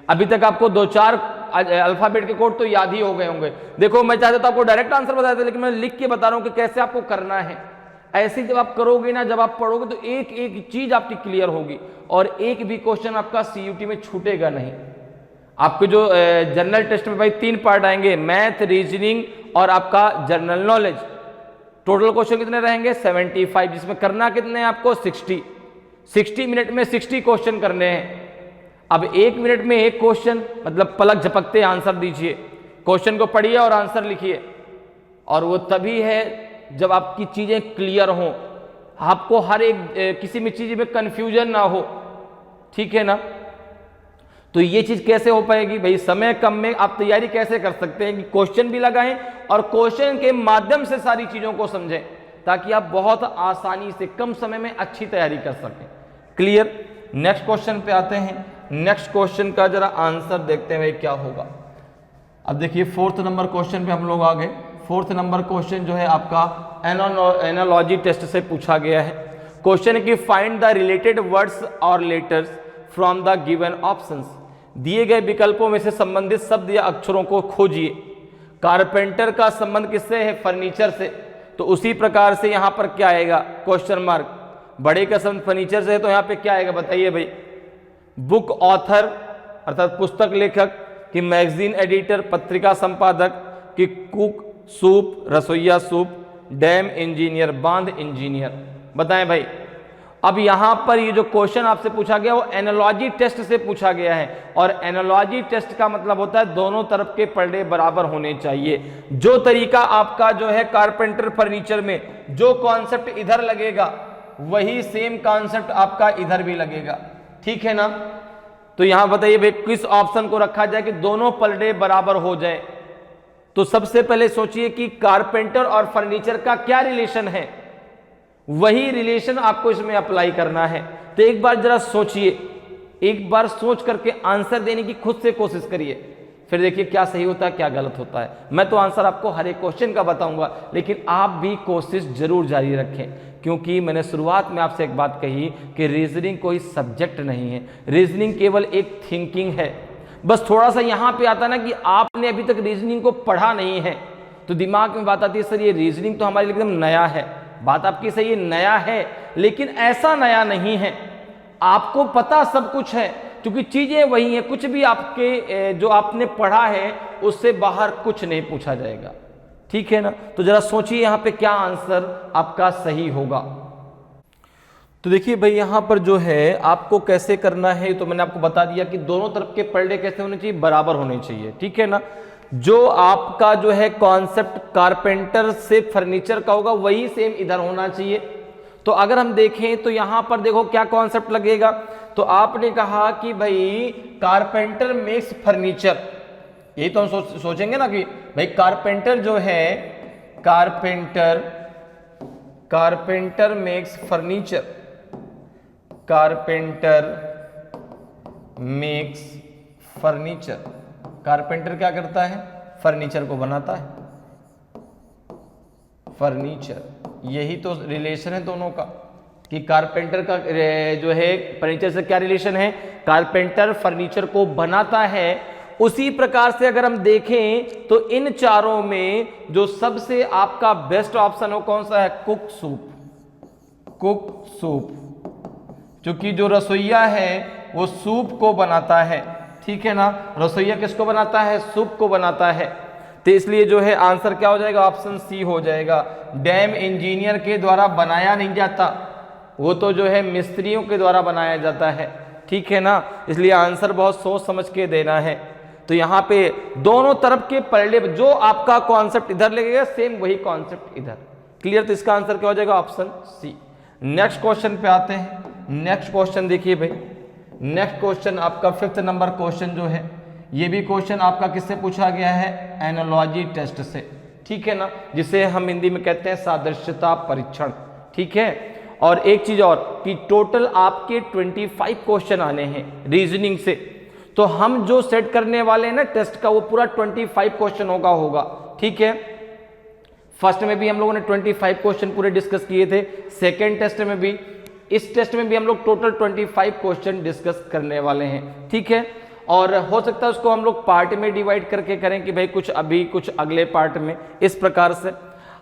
अभी तक आपको 2-4 अल्फाबेट के कोड तो याद ही हो गए होंगे। देखो मैं चाहता था आपको डायरेक्ट आंसर बताया था, लेकिन मैं लिख के बता रहा हूं कि कैसे आपको करना है। ऐसे जब आप करोगे ना, जब आप पढ़ोगे तो एक एक चीज आपकी क्लियर होगी और एक भी क्वेश्चन आपका CUT में छूटेगा नहीं। आपके जो जनरल टेस्ट में भाई 3 पार्ट आएंगे, मैथ, रीजनिंग और आपका जनरल नॉलेज। टोटल क्वेश्चन कितने रहेंगे 75, जिसमें करना कितने हैं आपको 60 मिनट में 60 क्वेश्चन करने हैं। अब 1 मिनट में एक क्वेश्चन, मतलब पलक झपकते आंसर दीजिए, क्वेश्चन को पढ़िए और आंसर लिखिए। और वो तभी है जब आपकी चीजें क्लियर हों, आपको हर एक किसी भी चीज में कंफ्यूजन ना हो, ठीक है ना। तो ये चीज कैसे हो पाएगी भाई, समय कम में आप तैयारी कैसे कर सकते हैं कि क्वेश्चन भी लगाएं और क्वेश्चन के माध्यम से सारी चीजों को समझें, ताकि आप बहुत आसानी से कम समय में अच्छी तैयारी कर सकें। क्लियर। नेक्स्ट क्वेश्चन पे आते हैं। नेक्स्ट क्वेश्चन का जरा आंसर देखते हैं भाई क्या होगा। अब देखिए 4th नंबर क्वेश्चन पे हम लोग आ गए। 4th नंबर क्वेश्चन जो है आपका एनालॉजी टेस्ट से पूछा गया है। क्वेश्चन है कि फाइंड द रिलेटेड वर्ड्स और letters from the given options. दिए गए विकल्पों में से संबंधित शब्द या अक्षरों को खोजिए। कारपेंटर का संबंध किससे है, फर्नीचर से, तो उसी प्रकार से यहां पर क्या आएगा क्वेश्चन मार्क। बड़े का संबंध फर्नीचर से है तो यहां पे क्या आएगा बताइए भाई। बुक ऑथर अर्थात पुस्तक लेखक, कि मैगजीन एडिटर पत्रिका संपादक, कि कुक सूप रसोईया सूप, डैम इंजीनियर बांध इंजीनियर। बताएं भाई। अब यहां पर ये जो क्वेश्चन आपसे पूछा गया वो एनालॉजी टेस्ट से पूछा गया है, और एनालॉजी टेस्ट का मतलब होता है दोनों तरफ के पलड़े बराबर होने चाहिए। जो तरीका आपका जो है कारपेंटर फर्नीचर में जो कॉन्सेप्ट इधर लगेगा वही सेम कॉन्सेप्ट आपका इधर भी लगेगा, ठीक है ना। तो यहां बताइए भाई किस ऑप्शन को रखा जाए कि दोनों पलड़े बराबर हो जाए। तो सबसे पहले सोचिए कि कारपेंटर और फर्नीचर का क्या रिलेशन है, वही रिलेशन आपको इसमें अप्लाई करना है। तो एक बार जरा सोचिए, एक बार सोच करके आंसर देने की खुद से कोशिश करिए, फिर देखिए क्या सही होता है क्या गलत होता है। मैं तो आंसर आपको हर एक क्वेश्चन का बताऊंगा, लेकिन आप भी कोशिश जरूर जारी रखें, क्योंकि मैंने शुरुआत में आपसे एक बात कही कि रीजनिंग कोई सब्जेक्ट नहीं है, रीजनिंग केवल एक थिंकिंग है। बस थोड़ा सा यहां पे आता ना कि आपने अभी तक रीजनिंग को पढ़ा नहीं है, तो दिमाग में बात आती है सर ये रीजनिंग तो हमारे लिए एकदम नया है। बात आपकी सही है, नया है, लेकिन ऐसा नया नहीं है, आपको पता सब कुछ है, क्योंकि चीजें वही हैं। कुछ भी आपके जो आपने पढ़ा है उससे बाहर कुछ नहीं पूछा जाएगा, ठीक है ना। तो जरा सोचिए यहां पे क्या आंसर आपका सही होगा। तो देखिए भाई यहां पर जो है आपको कैसे करना है, तो मैंने आपको बता दिया कि दोनों तरफ के पलड़े कैसे होने चाहिए, बराबर होने चाहिए, ठीक है ना। जो आपका जो है कॉन्सेप्ट कारपेंटर से फर्नीचर का होगा वही सेम इधर होना चाहिए। तो अगर हम देखें तो यहां पर देखो क्या कॉन्सेप्ट लगेगा, तो आपने कहा कि भाई कारपेंटर मेक्स फर्नीचर, यही तो हम सोचेंगे ना कि भाई कारपेंटर जो है carpenter makes furniture, carpenter makes furniture, carpenter क्या करता है, फर्नीचर को बनाता है, फर्नीचर, यही तो रिलेशन है दोनों का कि कारपेंटर का जो है फर्नीचर से क्या रिलेशन है, कारपेंटर फर्नीचर को बनाता है। उसी प्रकार से अगर हम देखें तो इन चारों में जो सबसे आपका बेस्ट ऑप्शन हो कौन सा है, कुक सूप, कुक सूप, क्योंकि जो रसोइया है वो सूप को बनाता है, ठीक है ना। रसोइया किसको बनाता है, सूप को बनाता है। तो इसलिए जो है आंसर क्या हो जाएगा, ऑप्शन सी हो जाएगा। डैम इंजीनियर के द्वारा बनाया नहीं जाता, वो तो जो है मिस्त्रियों के द्वारा बनाया जाता है, ठीक है ना। इसलिए आंसर बहुत सोच समझ के देना है। तो यहाँ पे दोनों तरफ के पलड़े जो आपका कॉन्सेप्ट इधर लगेगा सेम वही कॉन्सेप्ट इधर, क्लियर। तो इसका आंसर क्या हो जाएगा, ऑप्शन सी। नेक्स्ट क्वेश्चन पे आते हैं। नेक्स्ट क्वेश्चन देखिए भाई, नेक्स्ट क्वेश्चन आपका 5th नंबर क्वेश्चन जो है, ये भी क्वेश्चन आपका किससे पूछा गया है, एनालॉजी टेस्ट से, ठीक है ना, जिसे हम हिंदी में कहते हैं सादृश्यता परीक्षण, ठीक है। और एक चीज और कि टोटल आपके 25 क्वेश्चन आने हैं रीजनिंग से, तो हम जो सेट करने वाले हैं ना टेस्ट का वो पूरा 25 क्वेश्चन होगा, ठीक है। फर्स्ट में भी हम लोगों ने 25 क्वेश्चन पूरे डिस्कस किए थे, सेकेंड टेस्ट में भी, इस टेस्ट में भी हम लोग टोटल 25 क्वेश्चन डिस्कस करने वाले हैं, ठीक है। और हो सकता है उसको हम लोग पार्ट में डिवाइड करके करें कि भाई कुछ अभी कुछ अगले पार्ट में, इस प्रकार से।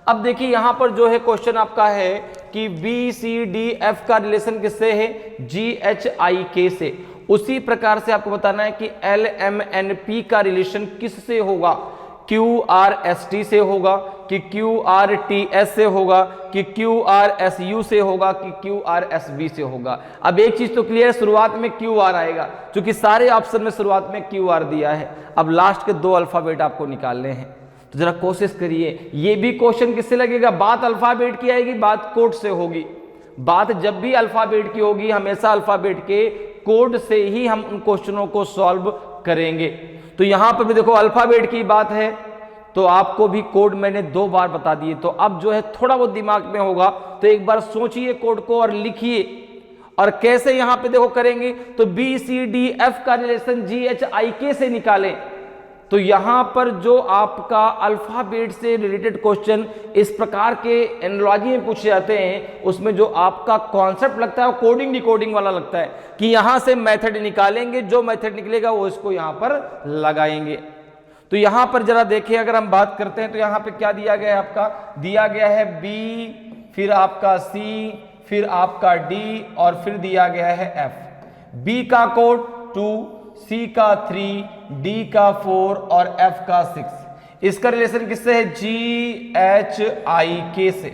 अब देखिए यहां पर जो है क्वेश्चन आपका है कि BCDF का रिलेशन किससे है, GHIK से। उसी प्रकार से आपको बताना है कि LMNP का रिलेशन किससे होगा, QRST से होगा कि QRTS से होगा कि QRSU से होगा कि QRSB से होगा। अब एक चीज तो क्लियर है, शुरुआत में QR आएगा, क्योंकि सारे ऑप्शन में शुरुआत में QR दिया है। अब लास्ट के 2 अल्फाबेट आपको निकालने हैं, तो जरा कोशिश करिए। ये भी क्वेश्चन किससे लगेगा, बात अल्फाबेट की आएगी, बात कोड से होगी। बात जब भी अल्फाबेट की होगी हमेशा अल्फाबेट के कोड से ही हम उन क्वेश्चनों को सॉल्व करेंगे। तो यहां पर भी देखो अल्फाबेट की बात है, तो आपको भी कोड मैंने 2 बार बता दिए, तो अब जो है थोड़ा बहुत दिमाग में होगा, तो एक बार सोचिए कोड को और लिखिए। और कैसे यहां पे देखो करेंगे, तो BCDF का रिलेशन GHIK से निकालें। तो यहां पर जो आपका अल्फाबेट से रिलेटेड क्वेश्चन इस प्रकार के एनालॉजी में पूछे जाते हैं, उसमें जो आपका कॉन्सेप्ट लगता है वो कोडिंग डिकोडिंग वाला लगता है कि यहां से मेथड निकालेंगे, जो मेथड निकलेगा वो इसको यहां पर लगाएंगे। तो यहां पर जरा देखिए, अगर हम बात करते हैं तो यहां पे क्या दिया गया है, आपका दिया गया है B, फिर आपका C, फिर आपका D और फिर दिया गया है F। B का कोड 2, C का 3, D का 4 और F का 6। इसका रिलेशन किससे है, GHIK से।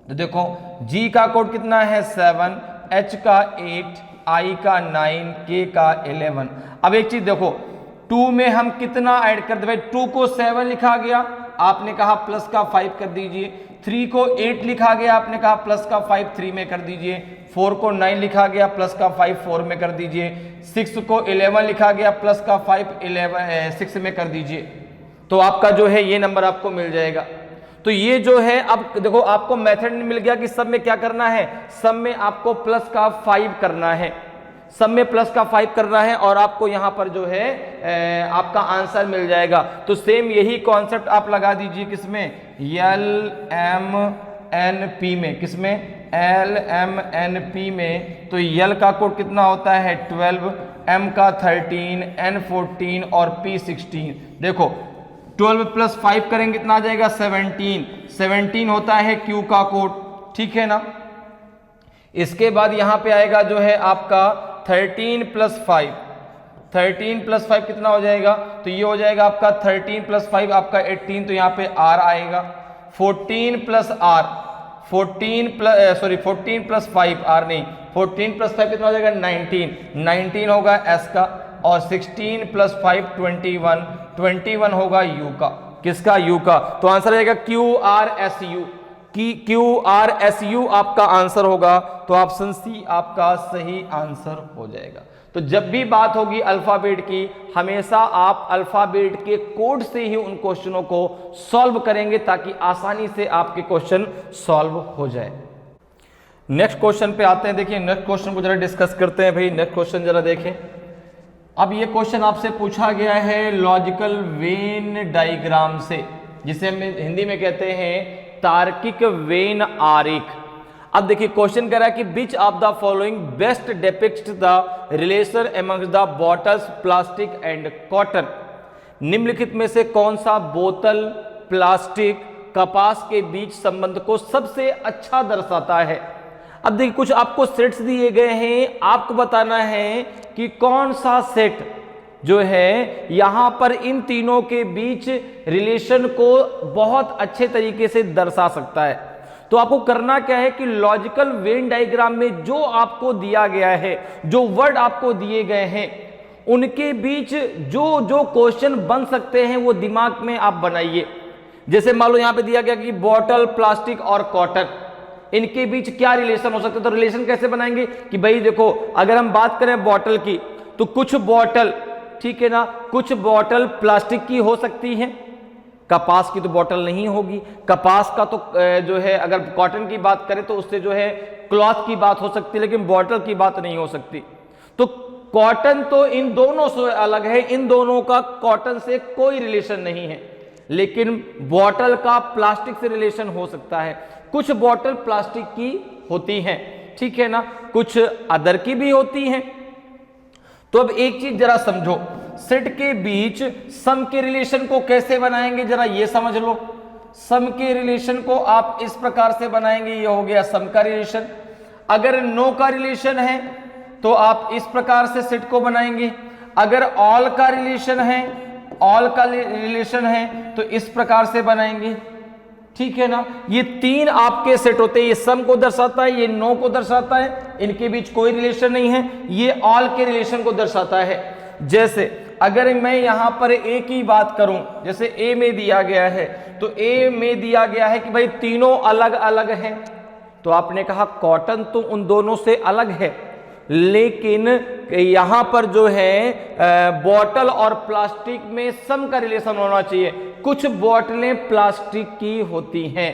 तो देखो G का कोड कितना है 7, H का 8, I का 9, K का 11। अब एक चीज देखो, 2 में हम कितना ऐड कर दे, भाई 2 को 7 लिखा गया, आपने कहा प्लस का 5 कर दीजिए, 3 को 8 लिखा गया, आपने कहा प्लस का 5 3 में कर दीजिए। 4 को 9 लिखा गया, प्लस का 5 4 में कर दीजिए। 6 को 11 लिखा गया, प्लस का 5 6 में कर दीजिए। तो आपका जो है ये नंबर आपको मिल जाएगा। तो ये जो है, अब देखो आपको मेथड मिल गया कि सब में क्या करना है, सब में आपको प्लस का 5 करना है, सब में प्लस का 5 करना है और आपको यहां पर जो है आपका आंसर मिल जाएगा। तो सेम यही कॉन्सेप्ट आप लगा दीजिए किसमें, LMNP में, किसमें, LMNP में। तो L का कोड कितना होता है 12, M का 13, N 14 और P 16। देखो 12 प्लस 5 करेंगे कितना आ जाएगा 17, 17 होता है Q का कोड, ठीक है ना। इसके बाद यहां पे आएगा जो है आपका 13 प्लस 5, 13 प्लस 5 कितना हो जाएगा, तो ये हो जाएगा आपका 13 प्लस 5 आपका 18, तो यहाँ पे R आएगा। 14 प्लस R, 14 प्लस 5 R नहीं, 14 प्लस 5 कितना हो जाएगा 19, 19 होगा S का, और 16 प्लस 5 21, 21 होगा U का, किसका, U का। तो आंसर आएगा QRSU, QRSU आपका आंसर होगा। तो ऑप्शन सी आपका सही आंसर हो जाएगा। तो जब भी बात होगी अल्फाबेट की, हमेशा आप अल्फाबेट के कोड से ही उन क्वेश्चनों को सॉल्व करेंगे ताकि आसानी से आपके क्वेश्चन सॉल्व हो जाए। नेक्स्ट क्वेश्चन पे आते हैं। देखिए नेक्स्ट क्वेश्चन को जरा डिस्कस करते हैं भाई। नेक्स्ट क्वेश्चन जरा देखें। अब ये क्वेश्चन आपसे पूछा गया है लॉजिकल वेन डायग्राम से, जिसे हम हिंदी में कहते हैं तार्किक वेन आरेख। अब देखिए क्वेश्चन कह रहा है कि which of the following best depicts the relation amongst the bottles plastic and cotton. निम्नलिखित में से कौन सा बोतल, प्लास्टिक, कपास के बीच संबंध को सबसे अच्छा दर्शाता है। अब देखिए कुछ आपको सेट्स दिए गए हैं, आपको बताना है कि कौन सा सेट जो है यहां पर इन तीनों के बीच रिलेशन को बहुत अच्छे तरीके से दर्शा सकता है। तो आपको करना क्या है कि लॉजिकल वेन डायग्राम में जो आपको दिया गया है, जो वर्ड आपको दिए गए हैं, उनके बीच जो जो क्वेश्चन बन सकते हैं वो दिमाग में आप बनाइए। जैसे मान लो यहां पे दिया गया कि बॉटल, प्लास्टिक और कॉटन, इनके बीच क्या रिलेशन हो सकता है। तो रिलेशन कैसे बनाएंगे कि भाई देखो अगर हम बात करें बॉटल की, तो कुछ बॉटल, ठीक है ना, कुछ बॉटल प्लास्टिक की हो सकती है, कपास की तो बॉटल नहीं होगी। कपास का तो जो है अगर कॉटन की बात करें तो उससे जो है क्लॉथ की बात हो सकती है, लेकिन बॉटल की बात नहीं हो सकती। तो कॉटन तो इन दोनों से अलग है, इन दोनों का कॉटन से कोई रिलेशन नहीं है, लेकिन बॉटल का प्लास्टिक से रिलेशन हो सकता है। कुछ बॉटल प्लास्टिक की होती हैं, ठीक है ना, कुछ अदर की भी होती हैं। तो अब एक चीज जरा समझो, सेट के बीच सम के रिलेशन को कैसे बनाएंगे जरा ये समझ लो। सम के रिलेशन को आप इस प्रकार से बनाएंगे, ये हो गया सम का रिलेशन। अगर नो का रिलेशन है तो आप इस प्रकार से सेट को बनाएंगे। अगर ऑल का रिलेशन है, ऑल का रिलेशन है तो इस प्रकार से बनाएंगे, ठीक है ना। ये तीन आपके सेट होते हैं, ये सम को दर्शाता है, ये नो को दर्शाता है, इनके बीच कोई रिलेशन नहीं है, ये ऑल के रिलेशन को दर्शाता है। जैसे अगर मैं यहां पर ए की बात करूं, जैसे ए में दिया गया है, तो ए में दिया गया है कि भाई तीनों अलग अलग हैं, तो आपने कहा कॉटन तो उन दोनों से अलग है, लेकिन यहां पर जो है बॉटल और प्लास्टिक में सम का रिलेशन होना चाहिए। कुछ बोतलें प्लास्टिक की होती हैं,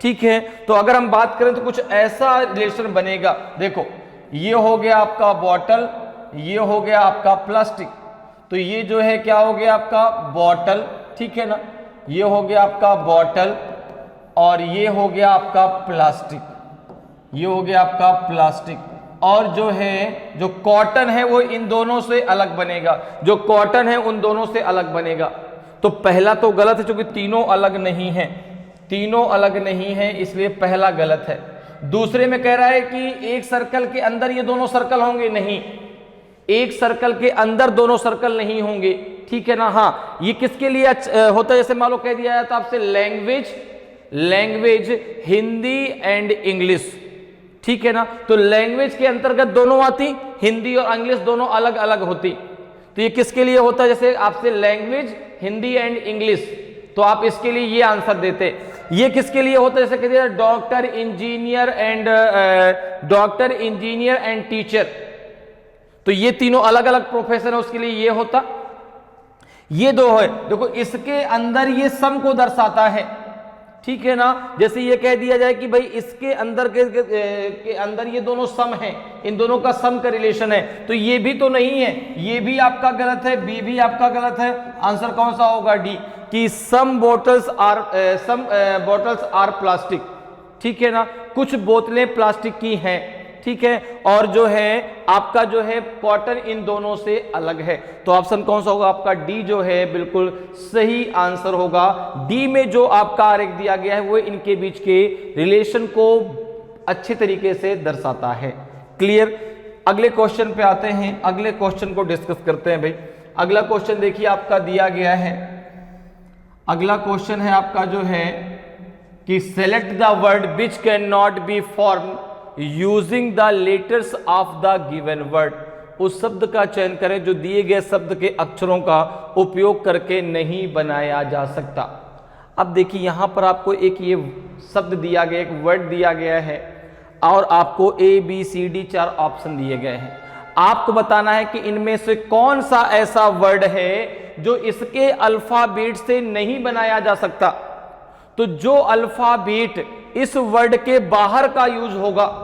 ठीक है। तो अगर हम बात करें तो कुछ ऐसा रिलेशन बनेगा। देखो ये हो गया आपका बॉटल, ये हो गया आपका प्लास्टिक, तो ये जो है क्या हो गया आपका बॉटल, ठीक है ना, ये हो गया आपका बॉटल और ये हो गया आपका प्लास्टिक, ये हो गया आपका प्लास्टिक। और जो है जो कॉटन है वो इन दोनों से अलग बनेगा, जो कॉटन है उन दोनों से अलग बनेगा। तो पहला तो गलत है क्योंकि तीनों अलग नहीं है, तीनों अलग नहीं है, इसलिए पहला गलत है। दूसरे में कह रहा है कि एक सर्कल के अंदर ये दोनों सर्कल होंगे, नहीं, एक सर्कल के अंदर दोनों सर्कल नहीं होंगे, ठीक है ना। हाँ, ये किसके लिए होता है, जैसे मान लो कह दिया जाता आपसे language, language Hindi and English, ठीक है ना। तो लैंग्वेज के अंतर्गत दोनों आती, हिंदी और इंग्लिश दोनों अलग अलग होती, तो ये किसके लिए होता है, जैसे आपसे लैंग्वेज हिंदी एंड इंग्लिश, तो आप इसके लिए ये आंसर देते। ये किसके लिए होता है, जैसे कहते हैं डॉक्टर इंजीनियर एंड टीचर, तो ये तीनों अलग अलग प्रोफेशन है, उसके लिए ये होता। ये दो है, देखो इसके अंदर ये सम को दर्शाता है, ठीक है ना। जैसे ये कह दिया जाए कि भाई इसके अंदर के अंदर ये दोनों सम हैं, इन दोनों का सम का रिलेशन है, तो ये भी तो नहीं है, ये भी आपका गलत है, बी भी आपका गलत है। आंसर कौन सा होगा, डी, कि सम बॉटल्स आर प्लास्टिक, ठीक है ना, कुछ बोतलें प्लास्टिक की हैं, ठीक है, और जो है आपका जो है कॉटन इन दोनों से अलग है। तो ऑप्शन कौन सा होगा आपका, डी जो है बिल्कुल सही आंसर होगा। डी में जो आपका आरेख दिया गया है वो इनके बीच के रिलेशन को अच्छे तरीके से दर्शाता है। क्लियर। अगले क्वेश्चन पे आते हैं, अगले क्वेश्चन को डिस्कस करते हैं भाई। अगला क्वेश्चन देखिए आपका दिया गया है, अगला क्वेश्चन है आपका जो है कि select the word which can not be form using the letters of the given word. उस शब्द का चयन करें जो दिए गए शब्द के अक्षरों का उपयोग करके नहीं बनाया जा सकता। अब देखिए यहां पर आपको एक ये शब्द दिया गया, एक वर्ड दिया गया है और आपको ABCD 4 ऑप्शन दिए गए हैं। आपको बताना है कि इनमें से कौन सा ऐसा वर्ड है जो इसके अल्फाबेट से नहीं बनाया जा सकता। तो जो अल्फाबेट इस वर्ड के बाहर का यूज होगा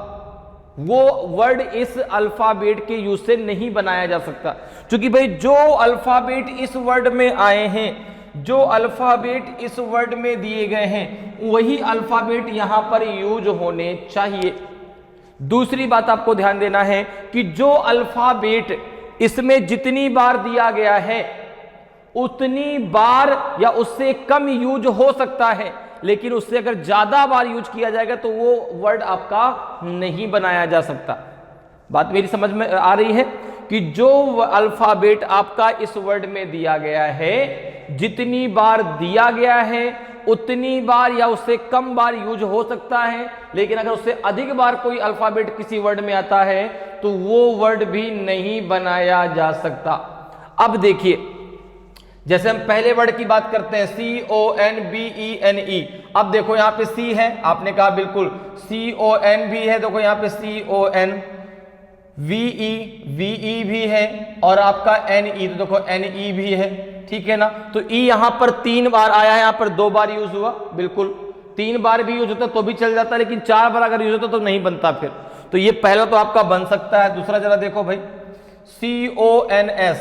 वो वर्ड इस अल्फाबेट के यूज से नहीं बनाया जा सकता, क्योंकि भाई जो अल्फाबेट इस वर्ड में आए हैं, जो अल्फाबेट इस वर्ड में दिए गए हैं, वही अल्फाबेट यहां पर यूज होने चाहिए। दूसरी बात आपको ध्यान देना है कि जो अल्फाबेट इसमें जितनी बार दिया गया है उतनी बार या उससे कम यूज हो सकता है, लेकिन उससे अगर ज्यादा बार यूज किया जाएगा तो वो वर्ड आपका नहीं बनाया जा सकता। बात मेरी समझ में आ रही है कि जो अल्फाबेट आपका इस वर्ड में दिया गया है, जितनी बार दिया गया है उतनी बार या उससे कम बार यूज हो सकता है, लेकिन अगर उससे अधिक बार कोई अल्फाबेट किसी वर्ड में आता है तो वो वर्ड भी नहीं बनाया जा सकता। अब देखिए जैसे हम पहले वर्ड की बात करते हैं CONBENE, अब देखो यहां पे C है, आपने कहा बिल्कुल CON भी है, देखो यहां पे CON, VE भी है और आपका NE, तो देखो NE भी है, ठीक है ना। तो E यहां पर 3 बार आया है, यहां पर 2 बार यूज हुआ, बिल्कुल 3 बार भी यूज होता तो भी चल जाता, लेकिन 4 बार अगर यूज होता तो नहीं बनता फिर। तो ये पहला तो आपका बन सकता है। दूसरा जरा देखो भाई CONS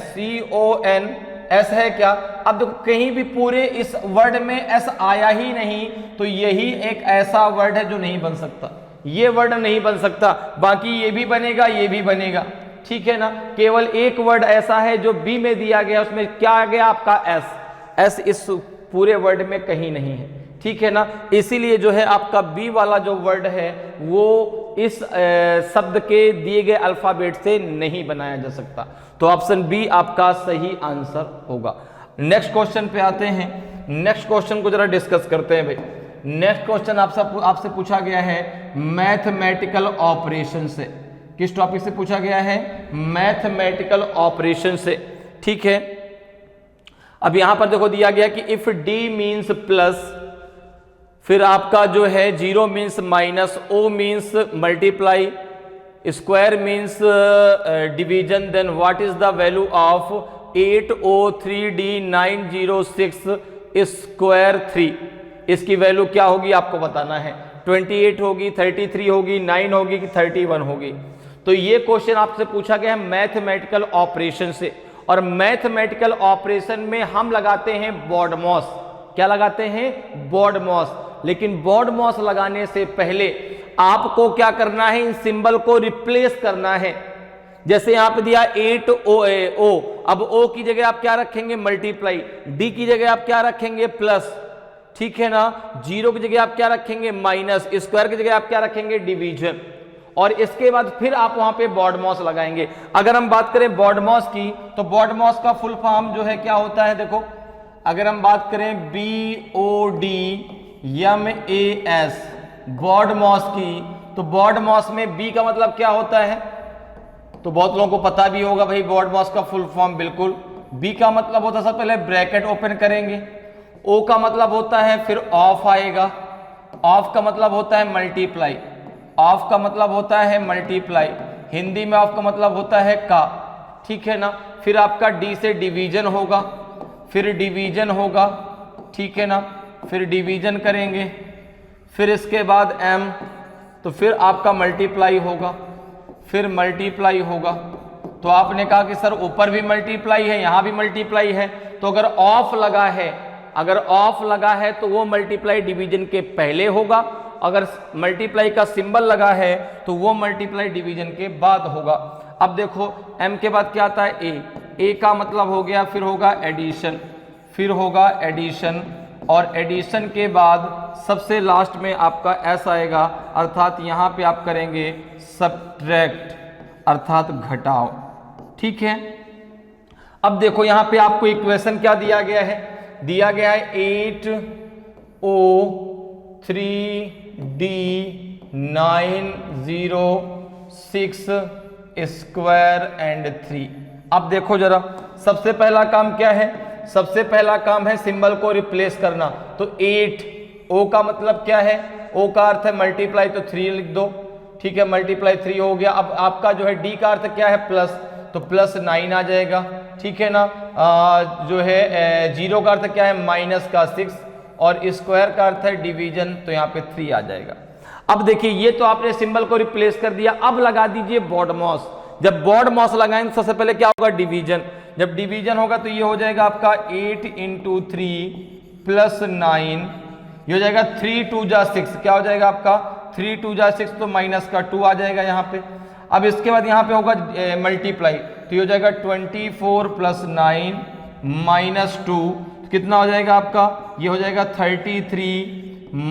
S है क्या, अब देखो कहीं भी पूरे इस वर्ड में S आया ही नहीं, तो यही एक ऐसा वर्ड है जो नहीं बन सकता, ये वर्ड नहीं बन सकता। बाकी ये भी बनेगा, ये भी बनेगा, ठीक है ना। केवल एक वर्ड ऐसा है जो B में दिया गया, उसमें क्या आ गया आपका S इस पूरे वर्ड में कहीं नहीं है, ठीक है ना। इसीलिए जो है आपका B वाला जो वर्ड है वो इस शब्द के दिए गए अल्फाबेट से नहीं बनाया जा सकता। तो ऑप्शन बी आपका सही आंसर होगा। नेक्स्ट क्वेश्चन पे आते हैं, नेक्स्ट क्वेश्चन को जरा डिस्कस करते हैं भाई। नेक्स्ट क्वेश्चन आपसे पूछा गया है मैथमेटिकल ऑपरेशन से। किस टॉपिक से पूछा गया है, मैथमेटिकल ऑपरेशन से, ठीक है। अब यहां पर देखो दिया गया कि इफ D मीन्स प्लस, फिर आपका जो है 0 means minus, O means multiply, square means division, then what is the value of 803D906 square 3। इसकी वैल्यू क्या होगी आपको बताना है, 28 होगी, 33 होगी, 9 होगी कि 31 होगी। तो ये क्वेश्चन आपसे पूछा गया है मैथमेटिकल ऑपरेशन से, और मैथमेटिकल ऑपरेशन में हम लगाते हैं बॉडमॉस। क्या लगाते हैं, बॉडमॉस। लेकिन बॉडमॉस लगाने से पहले आपको क्या करना है, इन सिंबल को रिप्लेस करना है। जैसे यहां पे दिया 8O, अब O की जगह आप क्या रखेंगे, मल्टीप्लाई, D की जगह आप क्या रखेंगे, प्लस, ठीक है ना। 0 की जगह आप क्या रखेंगे, माइनस, स्क्वायर की जगह आप क्या रखेंगे, डिवीजन, और इसके बाद फिर आप वहां पे बॉडमॉस लगाएंगे। अगर हम बात करें बॉडमॉस की, तो बॉडमॉस का फुल फॉर्म जो है क्या होता है, देखो अगर हम बात करें BODMAS बॉडमॉस की, तो बॉडमॉस में B का मतलब क्या होता है, तो बहुत लोगों को पता भी होगा भाई बॉडमॉस का फुल फॉर्म, बिल्कुल B का मतलब होता है, सबसे पहले ब्रैकेट ओपन करेंगे ओ का मतलब होता है फिर ऑफ आएगा, ऑफ का मतलब होता है मल्टीप्लाई, ऑफ का मतलब होता है मल्टीप्लाई, हिंदी में ऑफ का मतलब होता है का, ठीक है ना। फिर आपका डी से डिवीजन होगा, फिर डिवीजन होगा, ठीक है ना, फिर डिवीजन करेंगे, फिर इसके बाद एम, तो फिर आपका मल्टीप्लाई होगा, फिर मल्टीप्लाई होगा। तो आपने कहा कि सर ऊपर भी मल्टीप्लाई है यहां भी मल्टीप्लाई है, तो अगर ऑफ लगा है, अगर ऑफ लगा है तो वो मल्टीप्लाई डिवीजन के पहले होगा, अगर मल्टीप्लाई का सिंबल लगा है तो वो मल्टीप्लाई डिवीजन के बाद होगा। अब देखो m के बाद क्या आता है a का मतलब हो गया, फिर होगा एडिशन, फिर होगा एडिशन, और एडिशन के बाद सबसे लास्ट में आपका s आएगा, अर्थात यहां पे आप करेंगे सबट्रैक्ट, अर्थात घटाओ, ठीक है। अब देखो यहां पे आपको इक्वेशन क्या दिया गया है, दिया गया है 8O 3D 906 स्क्वायर एंड 3। अब देखो जरा, सबसे पहला काम क्या है, सबसे पहला काम है सिंबल को रिप्लेस करना। तो 8 O का मतलब क्या है, O का अर्थ है मल्टीप्लाई, तो 3 लिख दो, ठीक है, मल्टीप्लाई 3 हो गया। अब आपका जो है D का अर्थ क्या है प्लस, तो प्लस 9 आ जाएगा, ठीक है ना। जो है 0 का अर्थ क्या है माइनस का 6, और स्क्वायर का अर्थ है डिवीजन, तो यहाँ पे 3 आ जाएगा। अब देखिए ये तो आपने सिंबल को रिप्लेस कर दिया, अब लगा दीजिए बॉड मॉस। जब बॉड मॉस लगाएंगे तो सबसे पहले क्या होगा डिवीजन, जब डिवीजन होगा तो ये हो जाएगा आपका 8 × 3 प्लस 9, ये हो जाएगा 3 2 जा 6, क्या हो जाएगा आपका 3 2 जा 6, तो माइनस का 2 आ जाएगा यहाँ पे। अब इसके बाद यहाँ पे होगा मल्टीप्लाई, तो ये हो जाएगा 24 प्लस 9 माइनस 2, कितना हो जाएगा आपका, ये हो जाएगा 33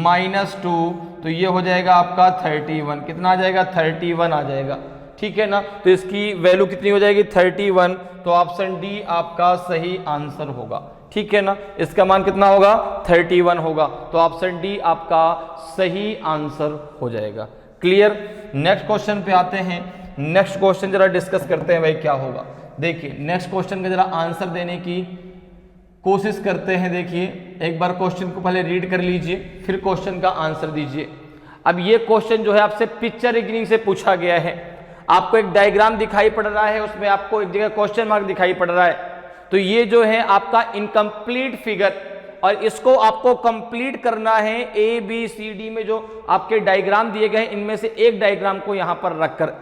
माइनस 2, तो ये हो जाएगा आपका 31, कितना आ जाएगा 31 आ जाएगा, ठीक है ना। तो इसकी वैल्यू कितनी हो जाएगी 31, तो ऑप्शन डी आपका सही आंसर होगा, ठीक है ना। इसका मान कितना होगा 31 होगा, तो ऑप्शन डी आपका सही आंसर हो जाएगा। क्लियर। नेक्स्ट क्वेश्चन पे आते हैं, नेक्स्ट क्वेश्चन जरा डिस्कस करते हैं भाई क्या होगा। देखिए नेक्स्ट क्वेश्चन का जरा आंसर देने की कोशिश करते हैं। देखिए एक बार क्वेश्चन को पहले रीड कर लीजिए, फिर क्वेश्चन का आंसर दीजिए। अब ये क्वेश्चन जो है आपसे पिक्चर रीजनिंग से पूछा गया है, आपको एक डायग्राम दिखाई पड़ रहा है, उसमें आपको एक जगह क्वेश्चन मार्क दिखाई पड़ रहा है, तो ये जो है आपका इनकम्प्लीट फिगर, और इसको आपको कंप्लीट करना है ABCD में जो आपके डायग्राम दिए गए इनमें से एक डायग्राम को यहां पर रखकर।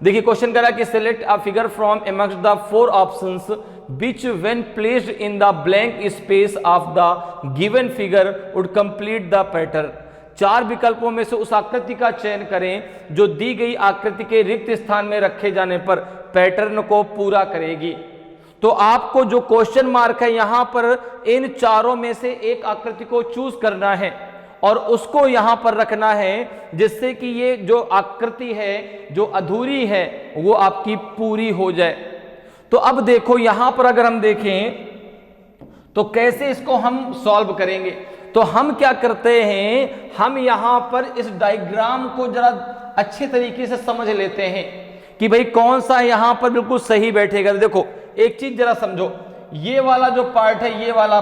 देखिए क्वेश्चन करा कि select a figure from amongst the 4 options which when placed in the blank space of the given figure would complete the pattern। 4 विकल्पों में से उस आकृति का चयन करें जो दी गई आकृति के रिक्त स्थान में रखे जाने पर पैटर्न को पूरा करेगी। तो आपको जो क्वेश्चन मार्क है यहां पर इन चारों में से एक आकृति को चूज करना है और उसको यहां पर रखना है, जिससे कि ये जो आकृति है जो अधूरी है वो आपकी पूरी हो जाए। तो अब देखो यहां पर अगर हम देखें तो कैसे इसको हम सॉल्व करेंगे, तो हम क्या करते हैं, हम यहां पर इस डायग्राम को जरा अच्छे तरीके से समझ लेते हैं कि भाई कौन सा यहां पर बिल्कुल सही बैठेगा। देखो एक चीज जरा समझो, ये वाला जो पार्ट है, ये वाला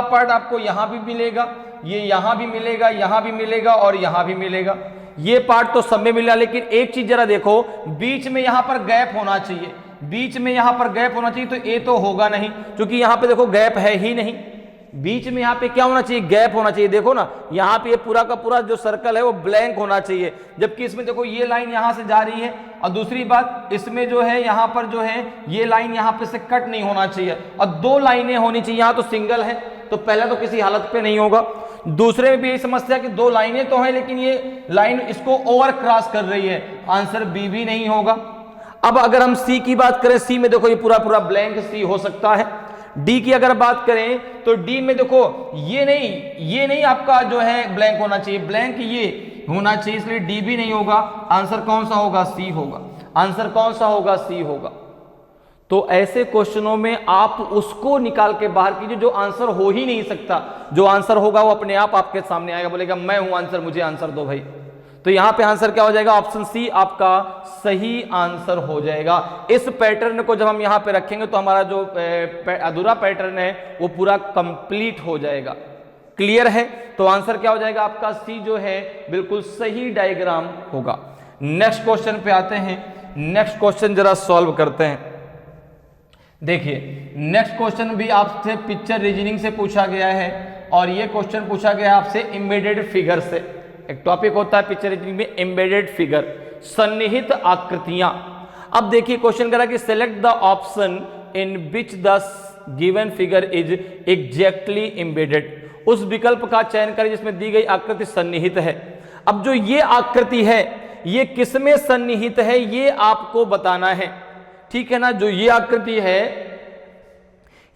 पार्ट आपको यहां भी मिलेगा, ये यहां भी मिलेगा, यहां भी मिलेगा और यहां भी मिलेगा। ये पार्ट तो सब में मिला, लेकिन एक चीज जरा देखो, बीच में यहां पर गैप होना चाहिए, बीच में यहां पर गैप होना चाहिए, तो ए तो होगा नहीं क्योंकि यहां पे देखो गैप है ही नहीं। बीच में यहां पे क्या होना चाहिए, गैप होना चाहिए। देखो ना यहां पे ये पूरा का पूरा जो सर्कल है वो ब्लैंक होना चाहिए, जबकि इसमें देखो ये लाइन यहां से जा रही है, और दूसरी बात इसमें जो है यहां पर जो है ये लाइन यहां पे से कट नहीं होना चाहिए, और 2 लाइनें होनी चाहिए। यहां तो सिंगल है तो पहला तो किसी हालत पे नहीं होगा, दूसरे में भी यही समस्या कि 2 लाइनें तो हैं लेकिन ये लाइन इसको ओवर क्रॉस कर रही है, आंसर बी भी नहीं होगा। अब अगर हम सी की बात करें, सी में देखो ये पूरा पूरा ब्लैंक सी हो सकता है। डी की अगर बात करें तो डी में देखो ये नहीं आपका जो है ब्लैंक होना चाहिए, ब्लैंक ये होना चाहिए, इसलिए डी भी नहीं होगा। आंसर कौन सा होगा, सी होगा। आंसर कौन सा होगा, सी होगा। तो ऐसे क्वेश्चनों में आप उसको निकाल के बाहर कीजिए जो आंसर हो ही नहीं सकता। जो आंसर होगा वो अपने आप आपके सामने आएगा, बोलेगा मैं हूं आंसर, मुझे आंसर दो भाई। तो यहां पे आंसर क्या हो जाएगा, ऑप्शन सी आपका सही आंसर हो जाएगा। इस पैटर्न को जब हम यहां पे रखेंगे तो हमारा जो अधूरा पैटर्न है वो पूरा कंप्लीट हो जाएगा। क्लियर है? तो आंसर क्या हो जाएगा आपका, सी जो है बिल्कुल सही डायग्राम होगा। नेक्स्ट क्वेश्चन पे आते हैं। नेक्स्ट क्वेश्चन जरा सॉल्व करते हैं। देखिए नेक्स्ट क्वेश्चन भी आपसे पिक्चर रीजनिंग से पूछा गया है और ये क्वेश्चन पूछा गया है आपसे एम्बेडेड फिगर से। एक टॉपिक होता है पिक्चर रीजनिंग में एम्बेडेड फिगर, सन्निहित आकृतियां। अब देखिए क्वेश्चन कह रहा है कि select the option in which the given figure is exactly embedded. उस विकल्प का चयन करें जिसमें दी गई आकृति सन्निहित है। अब जो ये आकृति है ये किसमें सन्निहित है ये आपको बताना है, ठीक है ना। जो ये आकृति है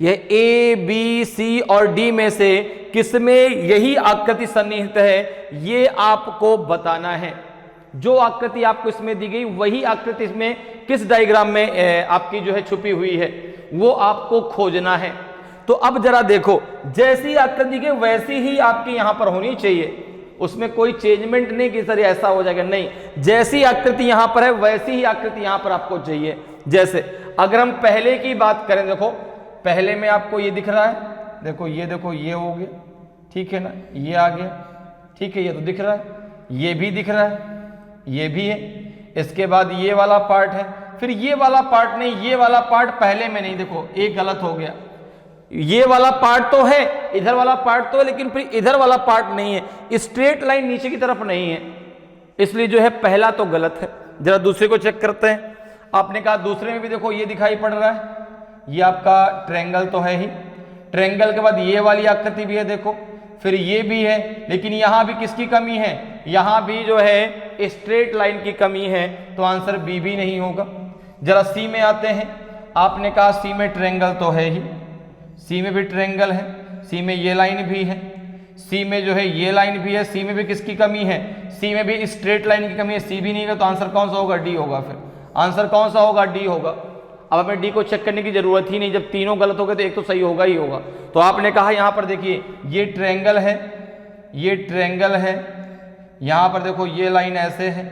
ये ए बी सी और डी में से किसमें यही आकृति सन्निहित है ये आपको बताना है। जो आकृति आपको इसमें दी गई वही आकृति इसमें किस डायग्राम में आपकी जो है छुपी हुई है वो आपको खोजना है। तो अब जरा देखो, जैसी आकृति के वैसी ही आपकी यहां पर होनी चाहिए, उसमें कोई चेंजमेंट नहीं कि सर ऐसा हो जाएगा, नहीं, जैसी आकृति यहां पर है वैसी ही आकृति यहां पर आपको चाहिए। जैसे अगर हम पहले की बात करें, देखो पहले में आपको ये दिख रहा है, देखो ये हो गया, ठीक है ना, ये आ गया, ठीक है, ये तो दिख रहा है, ये भी दिख रहा है, ये भी है। इसके बाद ये वाला पार्ट है, फिर ये वाला पार्ट नहीं, ये वाला पार्ट पहले में नहीं, देखो एक गलत हो गया, ये वाला पार्ट तो है, इधर वाला पार्ट तो है, लेकिन फिर इधर वाला पार्ट नहीं है, स्ट्रेट लाइन नीचे की तरफ नहीं है, इसलिए जो है पहला तो गलत है। जरा दूसरे को चेक करते हैं। आपने कहा दूसरे में भी देखो ये दिखाई पड़ रहा है, ये आपका ट्रायंगल तो है ही, ट्रायंगल के बाद ये वाली आकृति भी है देखो, फिर ये भी है, लेकिन यहां भी किसकी कमी है, यहां भी जो है स्ट्रेट लाइन की कमी है, तो आंसर बी भी नहीं होगा। जरा सी में आते हैं। आपने कहा सी में ट्रायंगल तो है ही, सी में भी ट्रायंगल है, सी में ये लाइन भी है, सी में जो है ये लाइन भी है, सी में भी किसकी कमी है, सी में भी स्ट्रेट लाइन की कमी है, सी भी नहीं है, तो आंसर कौन सा होगा, डी होगा। फिर आंसर कौन सा होगा, डी होगा। अब हमें डी को चेक करने की जरूरत ही नहीं, जब तीनों गलत हो गए तो एक तो सही होगा ही होगा। तो आपने कहा यहां पर देखिए ये ट्रायंगल है, ये ट्रायंगल है, यहां पर देखो ये लाइन ऐसे है,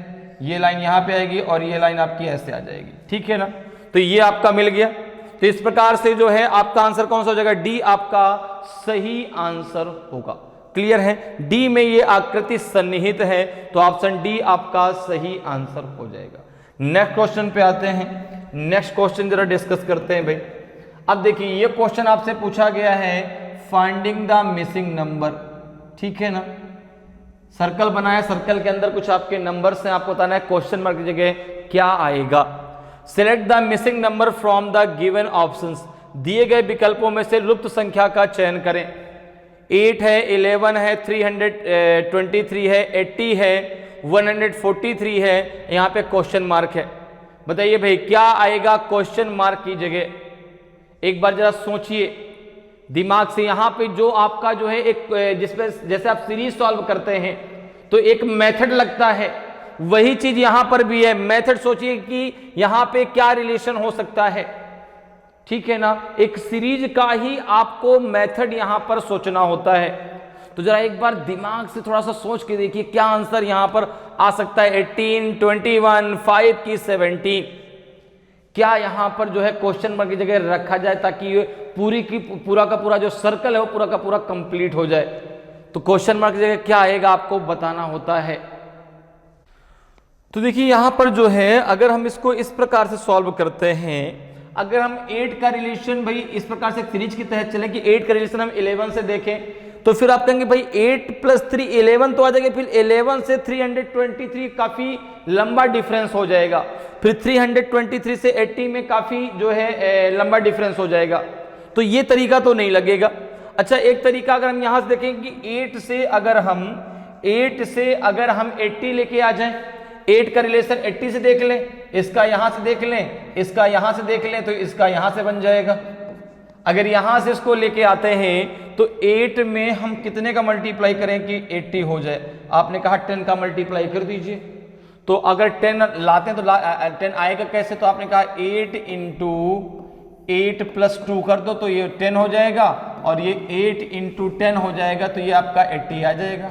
ये लाइन यहां पे आएगी और ये लाइन आपकी ऐसे आ जाएगी, ठीक है ना। तो ये आपका मिल गया। तो इस प्रकार से जो है आपका आंसर कौन सा हो जाएगा, डी आपका सही आंसर होगा। क्लियर है? डी में ये आकृति सन्निहित है, तो ऑप्शन डी आपका सही आंसर हो जाएगा। नेक्स्ट क्वेश्चन पे आते हैं। नेक्स्ट क्वेश्चन जरा डिस्कस करते हैं भाई। अब देखिए ये क्वेश्चन आपसे पूछा गया है फाइंडिंग द मिसिंग नंबर, ठीक है ना। सर्कल बनाया, सर्कल के अंदर कुछ आपके नंबर्स हैं, आपको बताना है क्वेश्चन मार्क की जगह क्या आएगा। Select the missing number from the given options. दिए गए विकल्पों में से लुप्त संख्या का चयन करें। 8 है, 11 है, 323 है, 80 है, 143 है, यहां पे क्वेश्चन मार्क है। बताइए भाई क्या आएगा क्वेश्चन मार्क की जगह। एक बार जरा सोचिए दिमाग से। यहां पे जो आपका जो है एक जिसमें जैसे आप सीरीज सॉल्व करते हैं तो एक मेथड लगता है, वही चीज यहां पर भी है। मेथड सोचिए कि यहां पे क्या रिलेशन हो सकता है, ठीक है ना। एक सीरीज का ही आपको मेथड यहां पर सोचना होता है। तो जरा एक बार दिमाग से थोड़ा सा सोच के देखिए क्या आंसर यहां पर आ सकता है। 18, 21, 5 की 17, क्या यहां पर जो है क्वेश्चन मार्क की जगह रखा जाए ताकि ये पूरा का पूरा जो सर्कल है वो पूरा का पूरा कंप्लीट हो जाए। तो क्वेश्चन मार्क की जगह क्या आएगा आपको बताना होता है। तो देखिए यहां पर जो है अगर हम इसको इस प्रकार से सॉल्व करते हैं, अगर हम 8 का रिलेशन भाई इस प्रकार से सीरीज के तहत चले कि 8 का रिलेशन हम 11 से देखें, तो फिर आप कहेंगे भाई 8 + 3 11 तो आ जाएगा, फिर 11 से 323 काफी लंबा डिफरेंस हो जाएगा, फिर 323 से 80 में काफी जो है लंबा डिफरेंस हो जाएगा। तो ये तरीका तो नहीं लगेगा। अच्छा एक तरीका अगर हम यहां से देखें कि 8 से अगर हम 80 लेके आ जाएं, 8 का रिलेशन 80 से देख लें, इसका यहां से देख लें, इसका यहां से देख लें, तो इसका यहां से बन जाएगा। अगर यहां से इसको लेके आते हैं तो 8 में हम कितने का मल्टीप्लाई करें कि 80 हो जाए। आपने कहा 10 का मल्टीप्लाई कर दीजिए। तो अगर 10 लाते हैं तो 10 आएगा कैसे, तो आपने कहा 8 × 8 + 2 कर दो तो ये 10 हो जाएगा, और ये 8 × 10 हो जाएगा, तो ये आपका 80 आ जाएगा।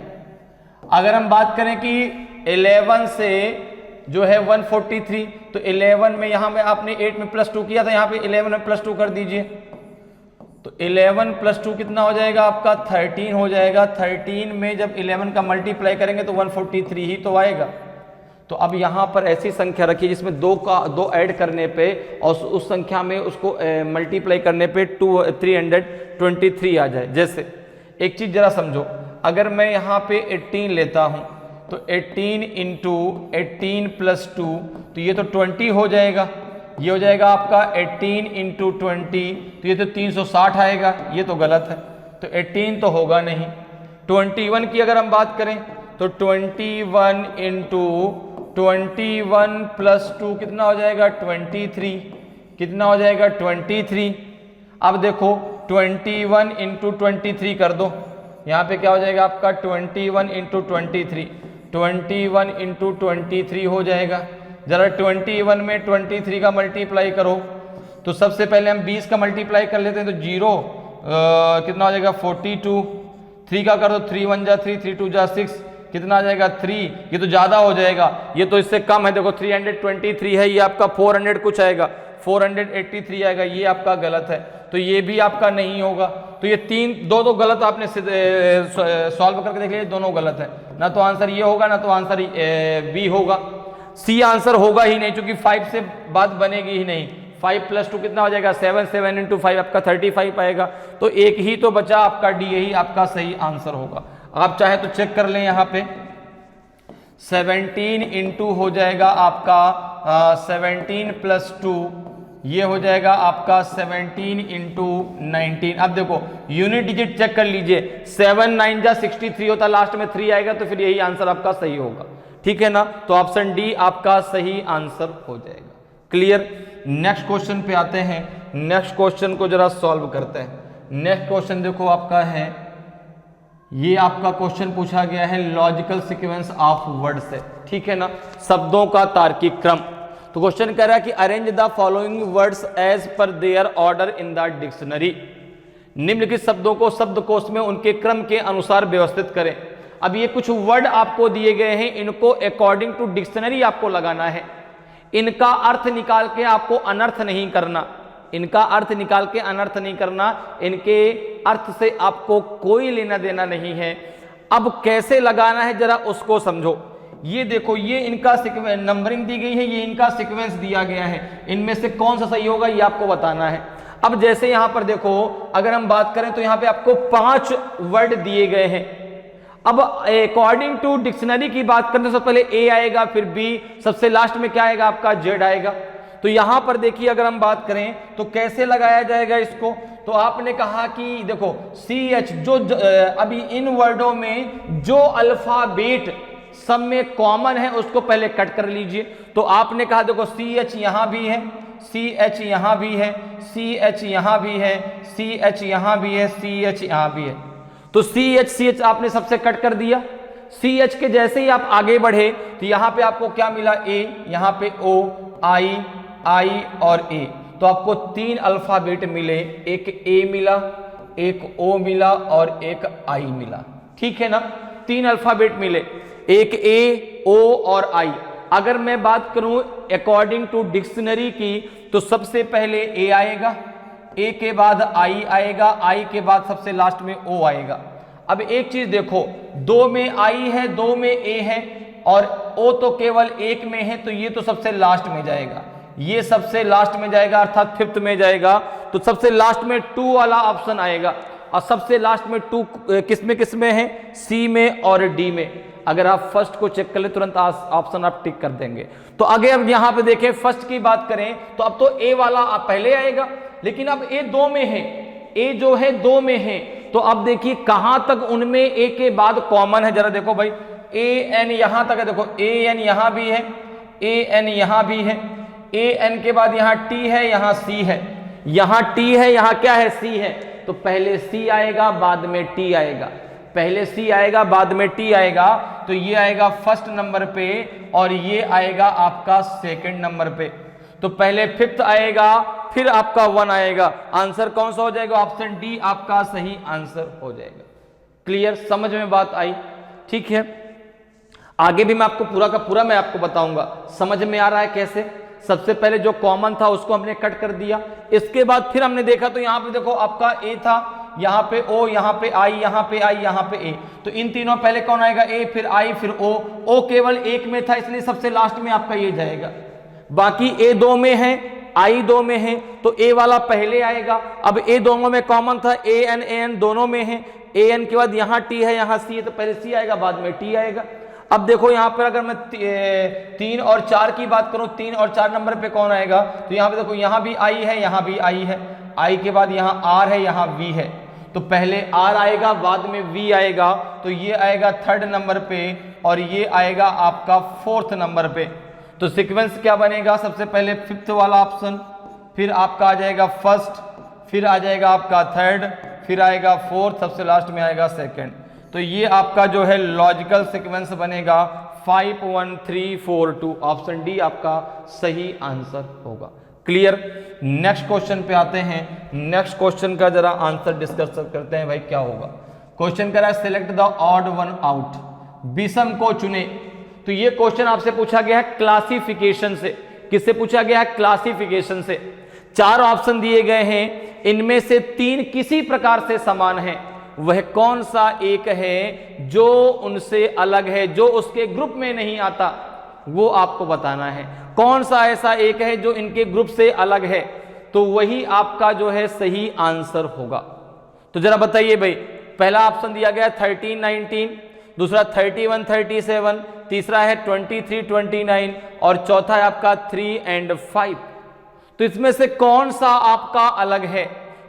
अगर हम बात करें कि 11 से जो है 143, तो 11 में यहाँ में आपने 8 में +2 किया था, यहाँ पे 11 में +2 कर दीजिए, तो 11 + 2 कितना हो जाएगा आपका 13 हो जाएगा। 13 में जब 11 का मल्टीप्लाई करेंगे तो 143 ही तो आएगा। तो अब यहाँ पर ऐसी संख्या रखिए जिसमें दो ऐड करने पे और उस संख्या में उसको मल्टीप्लाई करने पे 323 आ जाए। जैसे एक चीज जरा समझो, अगर मैं यहाँ पे 18 लेता हूँ तो 18 इंटू 18 + 2 तो ये तो 20 हो जाएगा, ये हो जाएगा आपका 18 इंटू 20 तो ये तो 360 आएगा, ये तो गलत है, तो 18 तो होगा नहीं। 21 की अगर हम बात करें तो 21 इंटू 21 + 2 कितना हो जाएगा 23, कितना हो जाएगा 23। अब देखो 21 इंटू 23 कर दो, यहाँ पे क्या हो जाएगा आपका 21 इंटू 23, 21 इंटू 23 हो जाएगा। जरा 21 में 23 का मल्टीप्लाई करो तो सबसे पहले हम 20 का मल्टीप्लाई कर लेते हैं तो 0 कितना हो जाएगा 42, 3 का कर दो 3 1 जा 3, 3 2 जा 6, कितना आ जाएगा 3, ये तो ज्यादा हो जाएगा, ये तो इससे कम है। देखो 323 है, ये आपका 400 कुछ आएगा, 483 आएगा, ये आपका गलत है, तो ये भी आपका नहीं होगा। तो ये दो गलत आपने सॉल्व करके देख लिया, दोनों गलत है, ना तो आंसर ये होगा ना तो आंसर बी होगा। सी आंसर होगा ही नहीं, क्योंकि 5 से बात बनेगी ही नहीं। 5 + 2 कितना हो जाएगा 7, 7 × 5 आपका 35 आएगा, तो एक ही तो बचा आपका डी, यही आपका सही आंसर होगा। आप चाहे तो चेक कर लें, यहाँ पे 17 इंटू हो जाएगा आपका 17 + 2 ये हो जाएगा आपका 17 इंटू 19। अब देखो यूनिट डिजिट चेक कर लीजिए, 7 9 जा 63 होता, लास्ट में 3 आएगा, तो फिर यही आंसर आपका सही होगा, ठीक है ना। तो ऑप्शन डी आपका सही आंसर हो जाएगा। क्लियर। नेक्स्ट क्वेश्चन पे आते हैं, नेक्स्ट क्वेश्चन को जरा सॉल्व करते हैं। नेक्स्ट क्वेश्चन देखो आपका है, ये आपका क्वेश्चन पूछा गया है लॉजिकल सीक्वेंस ऑफ वर्ड से, ठीक है ना, शब्दों का तार्किक क्रम। तो क्वेश्चन कह रहा है कि arrange the following words as per their order in the dictionary. निम्नलिखित शब्दों को शब्दकोश में उनके क्रम के अनुसार व्यवस्थित करें। अब ये कुछ वर्ड आपको दिए गए हैं, इनको अकॉर्डिंग टू डिक्शनरी आपको लगाना है। इनका अर्थ निकाल के आपको अनर्थ नहीं करना, इनका अर्थ निकाल के अनर्थ नहीं करना, इनके अर्थ से आपको कोई लेना देना नहीं है। अब कैसे लगाना है जरा उसको समझो। ये देखो, ये इनका नंबरिंग दी गई है, ये इनका सीक्वेंस दिया गया है, इनमें से कौन सा सही होगा ये आपको बताना है। अब जैसे यहां पर देखो, अगर हम बात करें तो यहां पे आपको 5 वर्ड दिए गए हैं। अब अकॉर्डिंग टू डिक्शनरी की बात करें तो सबसे पहले ए आएगा, फिर बी, सबसे लास्ट में क्या आएगा आपका जेड आएगा। तो यहां पर देखिए अगर हम बात करें तो कैसे लगाया जाएगा इसको, तो आपने कहा कि देखो CH जो अभी इन वर्डों में जो अल्फाबेट सब में कॉमन है उसको पहले कट कर लीजिए। तो आपने कहा देखो CH यहां भी है, CH यहां भी है, CH यहां भी है, CH यहां भी है, CH यहां भी है। तो CH आपने सबसे कट कर दिया। CH के जैसे ही आप आगे बढ़े तो यहां पे आपको क्या मिला A, यहां पे O, I और A। तो आपको 3 अल्फाबेट मिले, एक A मिला, एक O मिला और एक I मिला, ठीक है ना। 3 अल्फाबेट मिले, एक A, O और I। अगर मैं बात करूं अकॉर्डिंग टू डिक्शनरी की तो सबसे पहले A आएगा, A के बाद I आएगा, I के बाद सबसे लास्ट में O आएगा। अब एक चीज देखो, 2 में I है, 2 में A है और O तो केवल 1 में है, तो ये तो सबसे लास्ट में जाएगा, ये सबसे लास्ट में जाएगा अर्थात 5th में जाएगा। तो सबसे लास्ट में 2 वाला ऑप्शन आएगा और सबसे लास्ट में 2 किस में है, C में और D में। अगर आप फर्स्ट को चेक कर ले तुरंत ऑप्शन आप टिक कर देंगे। तो आगे अब यहां पे देखें, फर्स्ट की बात करें तो अब तो A वाला पहले आएगा, लेकिन अब A 2 में है, A जो है 2 में है। तो अब देखिए कहां तक उनमें A के बाद कॉमन है, जरा देखो भाई, AN यहां तक है, देखो AN यहां भी है, AN यहां भी है, AN के बाद यहां T है, यहां C है, यहां T है, यहां क्या है C है। तो पहले C आएगा बाद में T आएगा, पहले C आएगा बाद में T आएगा। तो ये आएगा फर्स्ट नंबर पे और ये आएगा आपका सेकंड नंबर पे। तो पहले 5th आएगा फिर आपका 1 आएगा। आंसर कौन सा हो जाएगा, ऑप्शन डी आपका सही आंसर हो जाएगा। क्लियर, समझ में बात आई, ठीक है। आगे भी मैं आपको पूरा का पूरा मैं आपको बताऊंगा। समझ में आ रहा है कैसे? सबसे पहले जो कॉमन था उसको हमने कट कर दिया, इसके बाद फिर हमने देखा तो यहां पे देखो आपका ए था, यहां पे ओ, यहां पे आई, यहां पे आई, यहां पे ए, तो इन तीनों पहले कौन आएगा? ए, फिर आई, फिर ओ केवल एक में था इसलिए सबसे लास्ट में आपका ये जाएगा। बाकी ए दो में है, आई दो में है, तो ए वाला पहले आएगा। अब ए दोनों में कॉमन था, ए एन दोनों में है, ए एन के बाद यहां टी है, यहां सी है, तो पहले सी आएगा बाद में टी आएगा। अब देखो यहां पर अगर मैं 3 और 4 की बात करूं, 3 और 4 नंबर पे कौन आएगा? तो यहां पे देखो यहां भी आई है, यहां भी आई है, आई के बाद यहां आर है, यहां वी है, तो पहले आर आएगा बाद में वी आएगा, तो ये आएगा 3rd नंबर पे और ये आएगा आपका 4th नंबर पे। तो सीक्वेंस क्या बनेगा? सबसे पहले 5th वाला ऑप्शन, फिर आपका आ जाएगा 1st, फिर आ जाएगा आपका 3rd, फिर आएगा 4th, सबसे लास्ट में आएगा 2nd। तो ये आपका जो है लॉजिकल सीक्वेंस बनेगा 5 1 3 4 2, ऑप्शन डी आपका सही आंसर होगा। क्लियर? नेक्स्ट क्वेश्चन पे आते हैं। नेक्स्ट क्वेश्चन का जरा आंसर डिस्कस करते हैं भाई, क्या होगा। क्वेश्चन कह रहा है select the odd one out, विषम को चुने। तो ये क्वेश्चन आपसे पूछा गया है क्लासिफिकेशन से। किससे पूछा गया है? क्लासिफिकेशन से। 4 ऑप्शन दिए गए हैं, इनमें से 3 किसी प्रकार से समान है, वह कौन सा एक है जो उनसे अलग है, जो उसके ग्रुप में नहीं आता, वो आपको बताना है। कौन सा ऐसा एक है जो इनके ग्रुप से अलग है, तो वही आपका जो है सही आंसर होगा। तो जरा बताइए भाई, पहला ऑप्शन दिया गया 13 19, दूसरा 31 37, तीसरा है 23 29 और चौथा है आपका 3 और 5। तो इसमें से कौन सा आपका अलग है,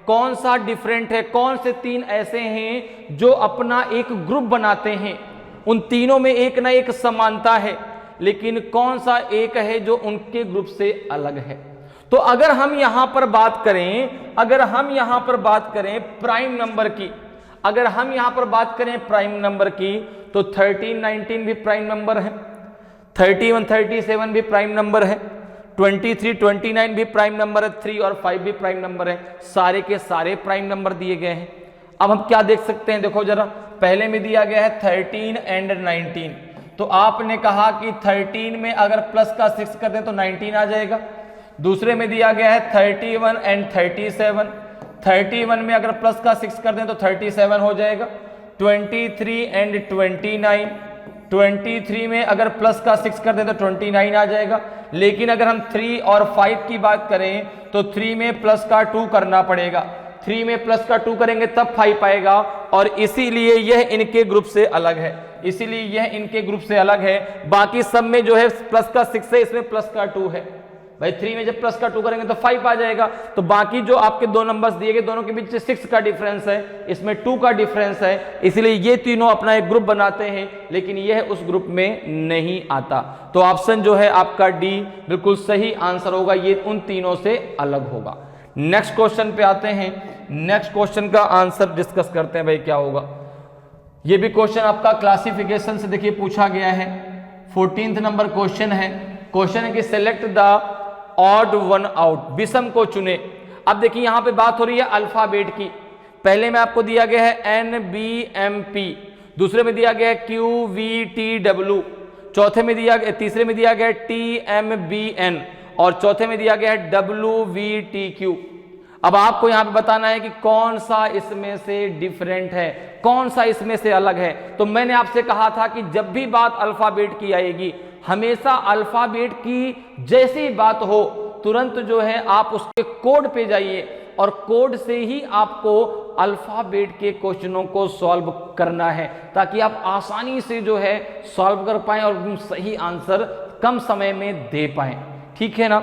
कौन सा डिफरेंट है, कौन से 3 ऐसे हैं जो अपना एक ग्रुप बनाते हैं? उन तीनों में एक ना एक समानता है, लेकिन कौन सा एक है जो उनके ग्रुप से अलग है? तो अगर हम यहां पर बात करें, अगर हम यहां पर बात करें प्राइम नंबर की, अगर हम यहां पर बात करें प्राइम नंबर की, तो 13 19 भी प्राइम नंबर है, 31 37 भी प्राइम नंबर है, 23 29 भी प्राइम नंबर है, 3 और 5 भी प्राइम नंबर है, सारे के सारे प्राइम नंबर दिए गए हैं। अब हम क्या देख सकते हैं? देखो जरा, पहले में दिया गया है 13 और 19, तो आपने कहा कि 13 में अगर प्लस का 6 कर दें तो 19 आ जाएगा। दूसरे में दिया गया है 31 और 37, 31 में अगर प्लस का 6 कर दें तो 37 हो जाएगा। 23 और 29, 23 में अगर प्लस का 6 कर दें तो 29 आ जाएगा। लेकिन अगर हम 3 और 5 की बात करें तो 3 में प्लस का 2 करना पड़ेगा, 3 में प्लस का 2 करेंगे तब 5 आएगा, और इसीलिए यह इनके ग्रुप से अलग है, इसीलिए यह इनके ग्रुप से अलग है। बाकी सब में जो है प्लस का 6 है, इसमें प्लस का 2 है। भाई 3 में जब प्लस का 2 करेंगे तो 5 आ जाएगा। तो बाकी जो आपके 2 नंबर्स दिए गए, दोनों के बीच 6 का डिफरेंस है, इसमें 2 का डिफरेंस है, इसलिए ये तीनों अपना एक ग्रुप बनाते हैं, लेकिन यह उस ग्रुप में नहीं आता। तो ऑप्शन जो है आपका डी बिल्कुल सही आंसर होगा, ये उन तीनों से अलग होगा। नेक्स्ट क्वेश्चन पे आते हैं। नेक्स्ट क्वेश्चन का आंसर डिस्कस करते हैं भाई, क्या होगा। ये भी क्वेश्चन आपका क्लासिफिकेशन से देखिए पूछा गया है। 14th नंबर क्वेश्चन है। क्वेश्चन है कि select the odd one out, विषम को चुने। अब देखिए यहां पे बात हो रही है अल्फाबेट की। पहले में आपको दिया गया है NBMP, दूसरे में दिया गया है QVTW, चौथे में दिया गया, तीसरे में दिया गया है TMBN और चौथे में दिया गया है WVTQ। अब आपको यहां पे बताना है कि कौन सा इसमें से डिफरेंट है, कौन सा इसमें से अलग है। तो मैंने आपसे कहा था कि जब भी बात अल्फाबेट की आएगी, हमेशा अल्फाबेट की जैसी बात हो तुरंत जो है आप उसके कोड पे जाइए और कोड से ही आपको अल्फाबेट के क्वेश्चनों को सॉल्व करना है, ताकि आप आसानी से जो है सॉल्व कर पाएं और सही आंसर कम समय में दे पाएं। ठीक है ना?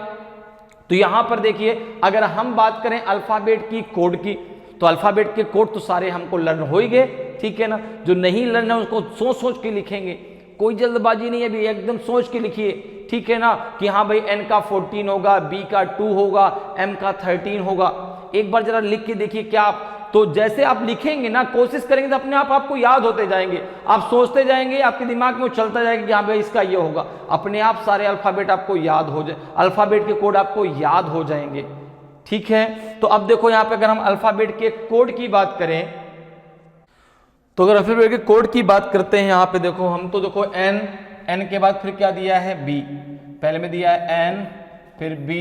तो यहां पर देखिए, अगर हम बात करें अल्फाबेट की कोड की, तो अल्फाबेट के कोड तो सारे हमको लर्न हो ही गए। ठीक है ना? जो नहीं लर्न है उसको सोच सोच के लिखेंगे, कोई जल्दबाजी नहीं है, भी एकदम सोच के लिखिए। ठीक है ना? कि हाँ भाई N का 14 होगा, B का 2 होगा, M का 13 होगा। एक बार जरा लिख के देखिए क्या आप, तो जैसे आप लिखेंगे ना, कोशिश करेंगे तो अपने आप आपको याद होते जाएंगे, आप सोचते जाएंगे, आपके दिमाग में वो चलता जाएगा कि हाँ भाई इसका ये होगा, अपने आप सारे अल्फाबेट आपको याद हो जाए, अल्फाबेट के कोड आपको याद हो जाएंगे। ठीक है? तो अब देखो यहाँ पे अगर हम अल्फाबेट के कोड की बात करें, तो अगर अल्फाबेट के कोड की बात करते हैं यहाँ पे देखो, हम तो देखो N n के बाद फिर क्या दिया है b, पहले में दिया है n, फिर b,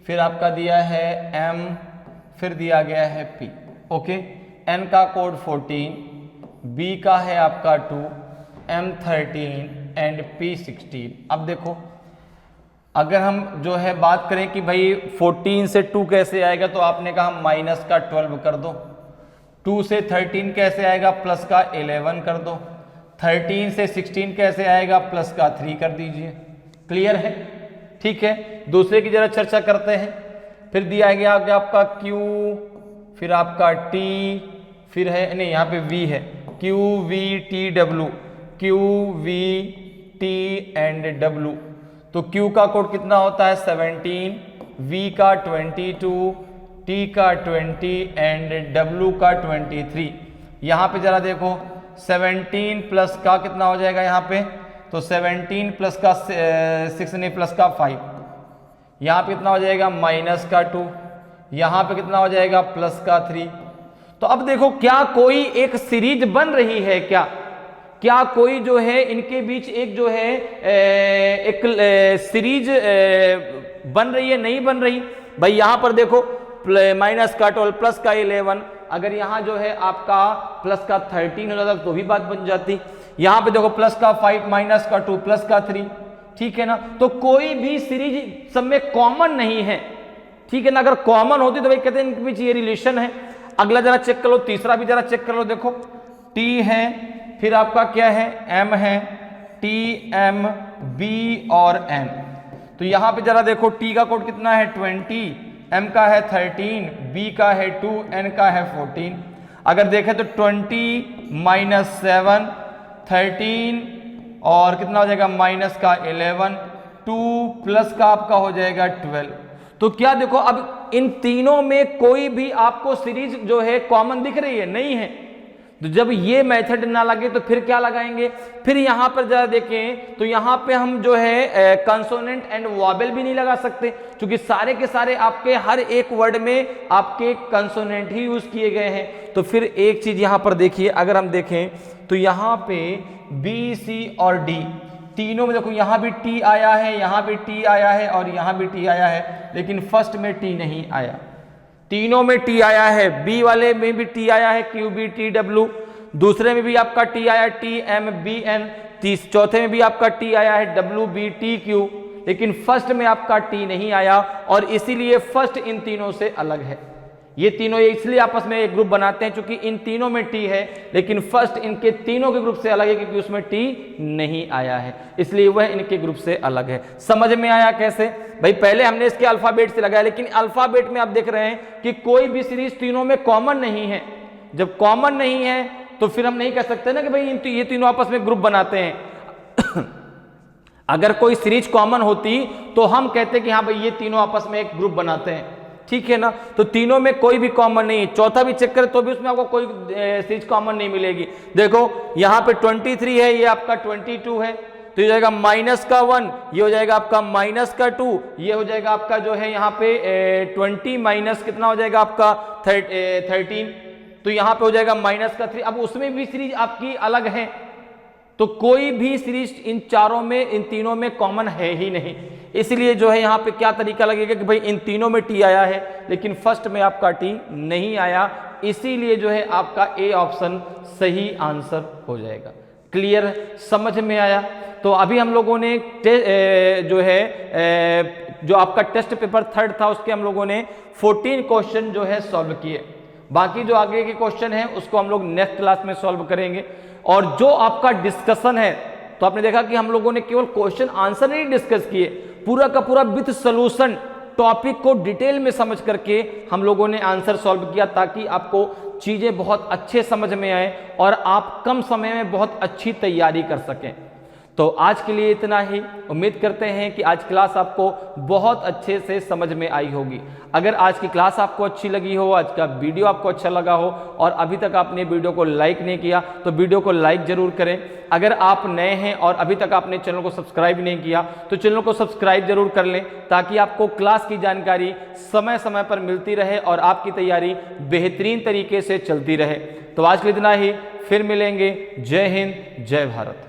फिर आपका दिया है m, फिर दिया गया है p। ओके, n का कोड 14, b का है आपका 2, m 13 एंड p 16। अब देखो अगर हम जो है बात करें कि भाई 14 से 2 कैसे आएगा, तो आपने कहा माइनस का 12 कर दो, 2 से 13 कैसे आएगा, प्लस का 11 कर दो, 13 से 16 कैसे आएगा, प्लस का 3 कर दीजिए। क्लियर है? ठीक है, दूसरे की जरा चर्चा करते हैं। फिर दिया गया आपका Q, फिर आपका T, फिर है नहीं यहाँ पे V है, Q V T W, Q V T and W। तो Q का कोड कितना होता है 17, V का 22, T का 20 एंड W का 23। यहाँ पे जरा देखो 17 प्लस का कितना हो जाएगा यहाँ पे, तो 17 प्लस का 6 नहीं प्लस का 5, यहाँ पे कितना हो जाएगा माइनस का 2, यहाँ पे कितना हो जाएगा प्लस का 3। तो अब देखो क्या कोई एक सीरीज बन रही है क्या कोई जो है इनके बीच एक जो है एक सीरीज बन रही है, नहीं बन रही। भाई यहां पर देखो माइनस का 12 प्लस का 11, अगर यहां जो है आपका प्लस का 13 हो जाता तो भी बात बन जाती। यहां पे देखो प्लस का 5 माइनस का 2 प्लस का 3, ठीक है ना। तो कोई भी सीरीज सब में कॉमन नहीं है, ठीक है ना। अगर कॉमन होती तो भाई कहते हैं इनके बीच ये रिलेशन है। अगला जरा चेक कर लो, तीसरा भी जरा चेक कर लो। देखो T है, फिर आपका क्या है M है, T M B और N। तो यहां पे जरा देखो T का कोड कितना है 20, M का है 13, B का है 2, N का है 14। अगर देखें तो 20 माइनस 7 13 और कितना हो जाएगा माइनस का 11, 2 प्लस का आपका हो जाएगा 12। तो क्या देखो अब इन तीनों में कोई भी आपको सीरीज जो है कॉमन दिख रही है? नहीं है। तो जब ये मेथड ना लगे तो फिर क्या लगाएंगे? फिर यहां पर जरा देखें तो यहां पे हम जो है कंसोनेंट एंड वॉवेल भी नहीं लगा सकते, क्योंकि सारे के सारे आपके हर एक वर्ड में आपके कंसोनेंट ही यूज किए गए हैं। तो फिर एक चीज यहां पर देखिए, अगर हम देखें तो यहां पे B, C और D तीनों में देखो यहां भी T आया है, यहां भी T आया है और यहां भी T आया है, लेकिन फर्स्ट में T नहीं आया। तीनों में T आया है, B वाले में भी T आया है Q B T W, दूसरे में भी आपका T आया T M B N, चौथे में भी आपका T आया है W B T Q, लेकिन फर्स्ट में आपका T नहीं आया और इसीलिए फर्स्ट इन तीनों से अलग है। ये तीनों इसलिए आपस में एक ग्रुप बनाते हैं क्योंकि इन तीनों में T है, लेकिन फर्स्ट इनके तीनों के ग्रुप से अलग है क्योंकि उसमें T नहीं आया है, इसलिए वह इनके ग्रुप से अलग है। समझ में आया कैसे? भाई पहले हमने इसके अल्फाबेट से लगाया, लेकिन अल्फाबेट में आप देख रहे हैं कि कोई भी सीरीज तीनों में कॉमन नहीं है। जब कॉमन नहीं है तो फिर हम नहीं कह सकते ना कि भाई ये तीनों आपस में ग्रुप बनाते हैं। अगर कोई सीरीज कॉमन होती तो हम कहते कि हाँ भाई ये तीनों आपस में एक ग्रुप बनाते हैं, ठीक है ना। तो तीनों में कोई भी कॉमन नहीं है। चौथा भी चेक करें तो भी उसमें आपको कोई सीरीज कॉमन नहीं मिलेगी। देखो यहाँ पे 23 है, ये आपका 22 है, तो ये जाएगा माइनस का 1, ये हो जाएगा आपका माइनस का 2, ये हो जाएगा आपका जो है यहाँ पे 20 माइनस कितना हो जाएगा आपका 13, तो यहाँ पे हो जाएगा माइनस का 3। अब उसमें भी सीरीज आपकी अलग है, तो कोई भी सीरीज इन चारों में इन तीनों में कॉमन है ही नहीं। इसलिए जो है यहाँ पे क्या तरीका लगेगा कि भाई इन तीनों में T आया है लेकिन फर्स्ट में आपका T नहीं आया, इसीलिए जो है आपका A ऑप्शन सही आंसर हो जाएगा। क्लियर, समझ में आया? तो अभी हम लोगों ने जो है जो आपका टेस्ट पेपर 3rd था उसके हम लोगों ने 14 क्वेश्चन जो है सॉल्व किए। बाकी जो आगे के क्वेश्चन हैं उसको हम लोग नेक्स्ट क्लास में सॉल्व करेंगे। और जो आपका डिस्कशन है, तो आपने देखा कि हम लोगों ने केवल क्वेश्चन आंसर नहीं डिस्कस किए, पूरा का पूरा विद सॉल्यूशन टॉपिक को डिटेल में समझ करके हम लोगों ने आंसर सॉल्व किया, ताकि आपको चीजें बहुत अच्छे समझ में आए और आप कम समय में बहुत अच्छी तैयारी कर सकें। तो आज के लिए इतना ही। उम्मीद करते हैं कि आज क्लास आपको बहुत अच्छे से समझ में आई होगी। अगर आज की क्लास आपको अच्छी लगी हो, आज का वीडियो आपको अच्छा लगा हो और अभी तक आपने वीडियो को लाइक नहीं किया तो वीडियो को लाइक जरूर करें। अगर आप नए हैं और अभी तक आपने चैनल को सब्सक्राइब नहीं किया तो चैनल को सब्सक्राइब जरूर कर लें, ताकि आपको क्लास की जानकारी समय समय पर मिलती रहे और आपकी तैयारी बेहतरीन तरीके से चलती रहे। तो आज के लिए इतना ही, फिर मिलेंगे। जय हिंद, जय भारत।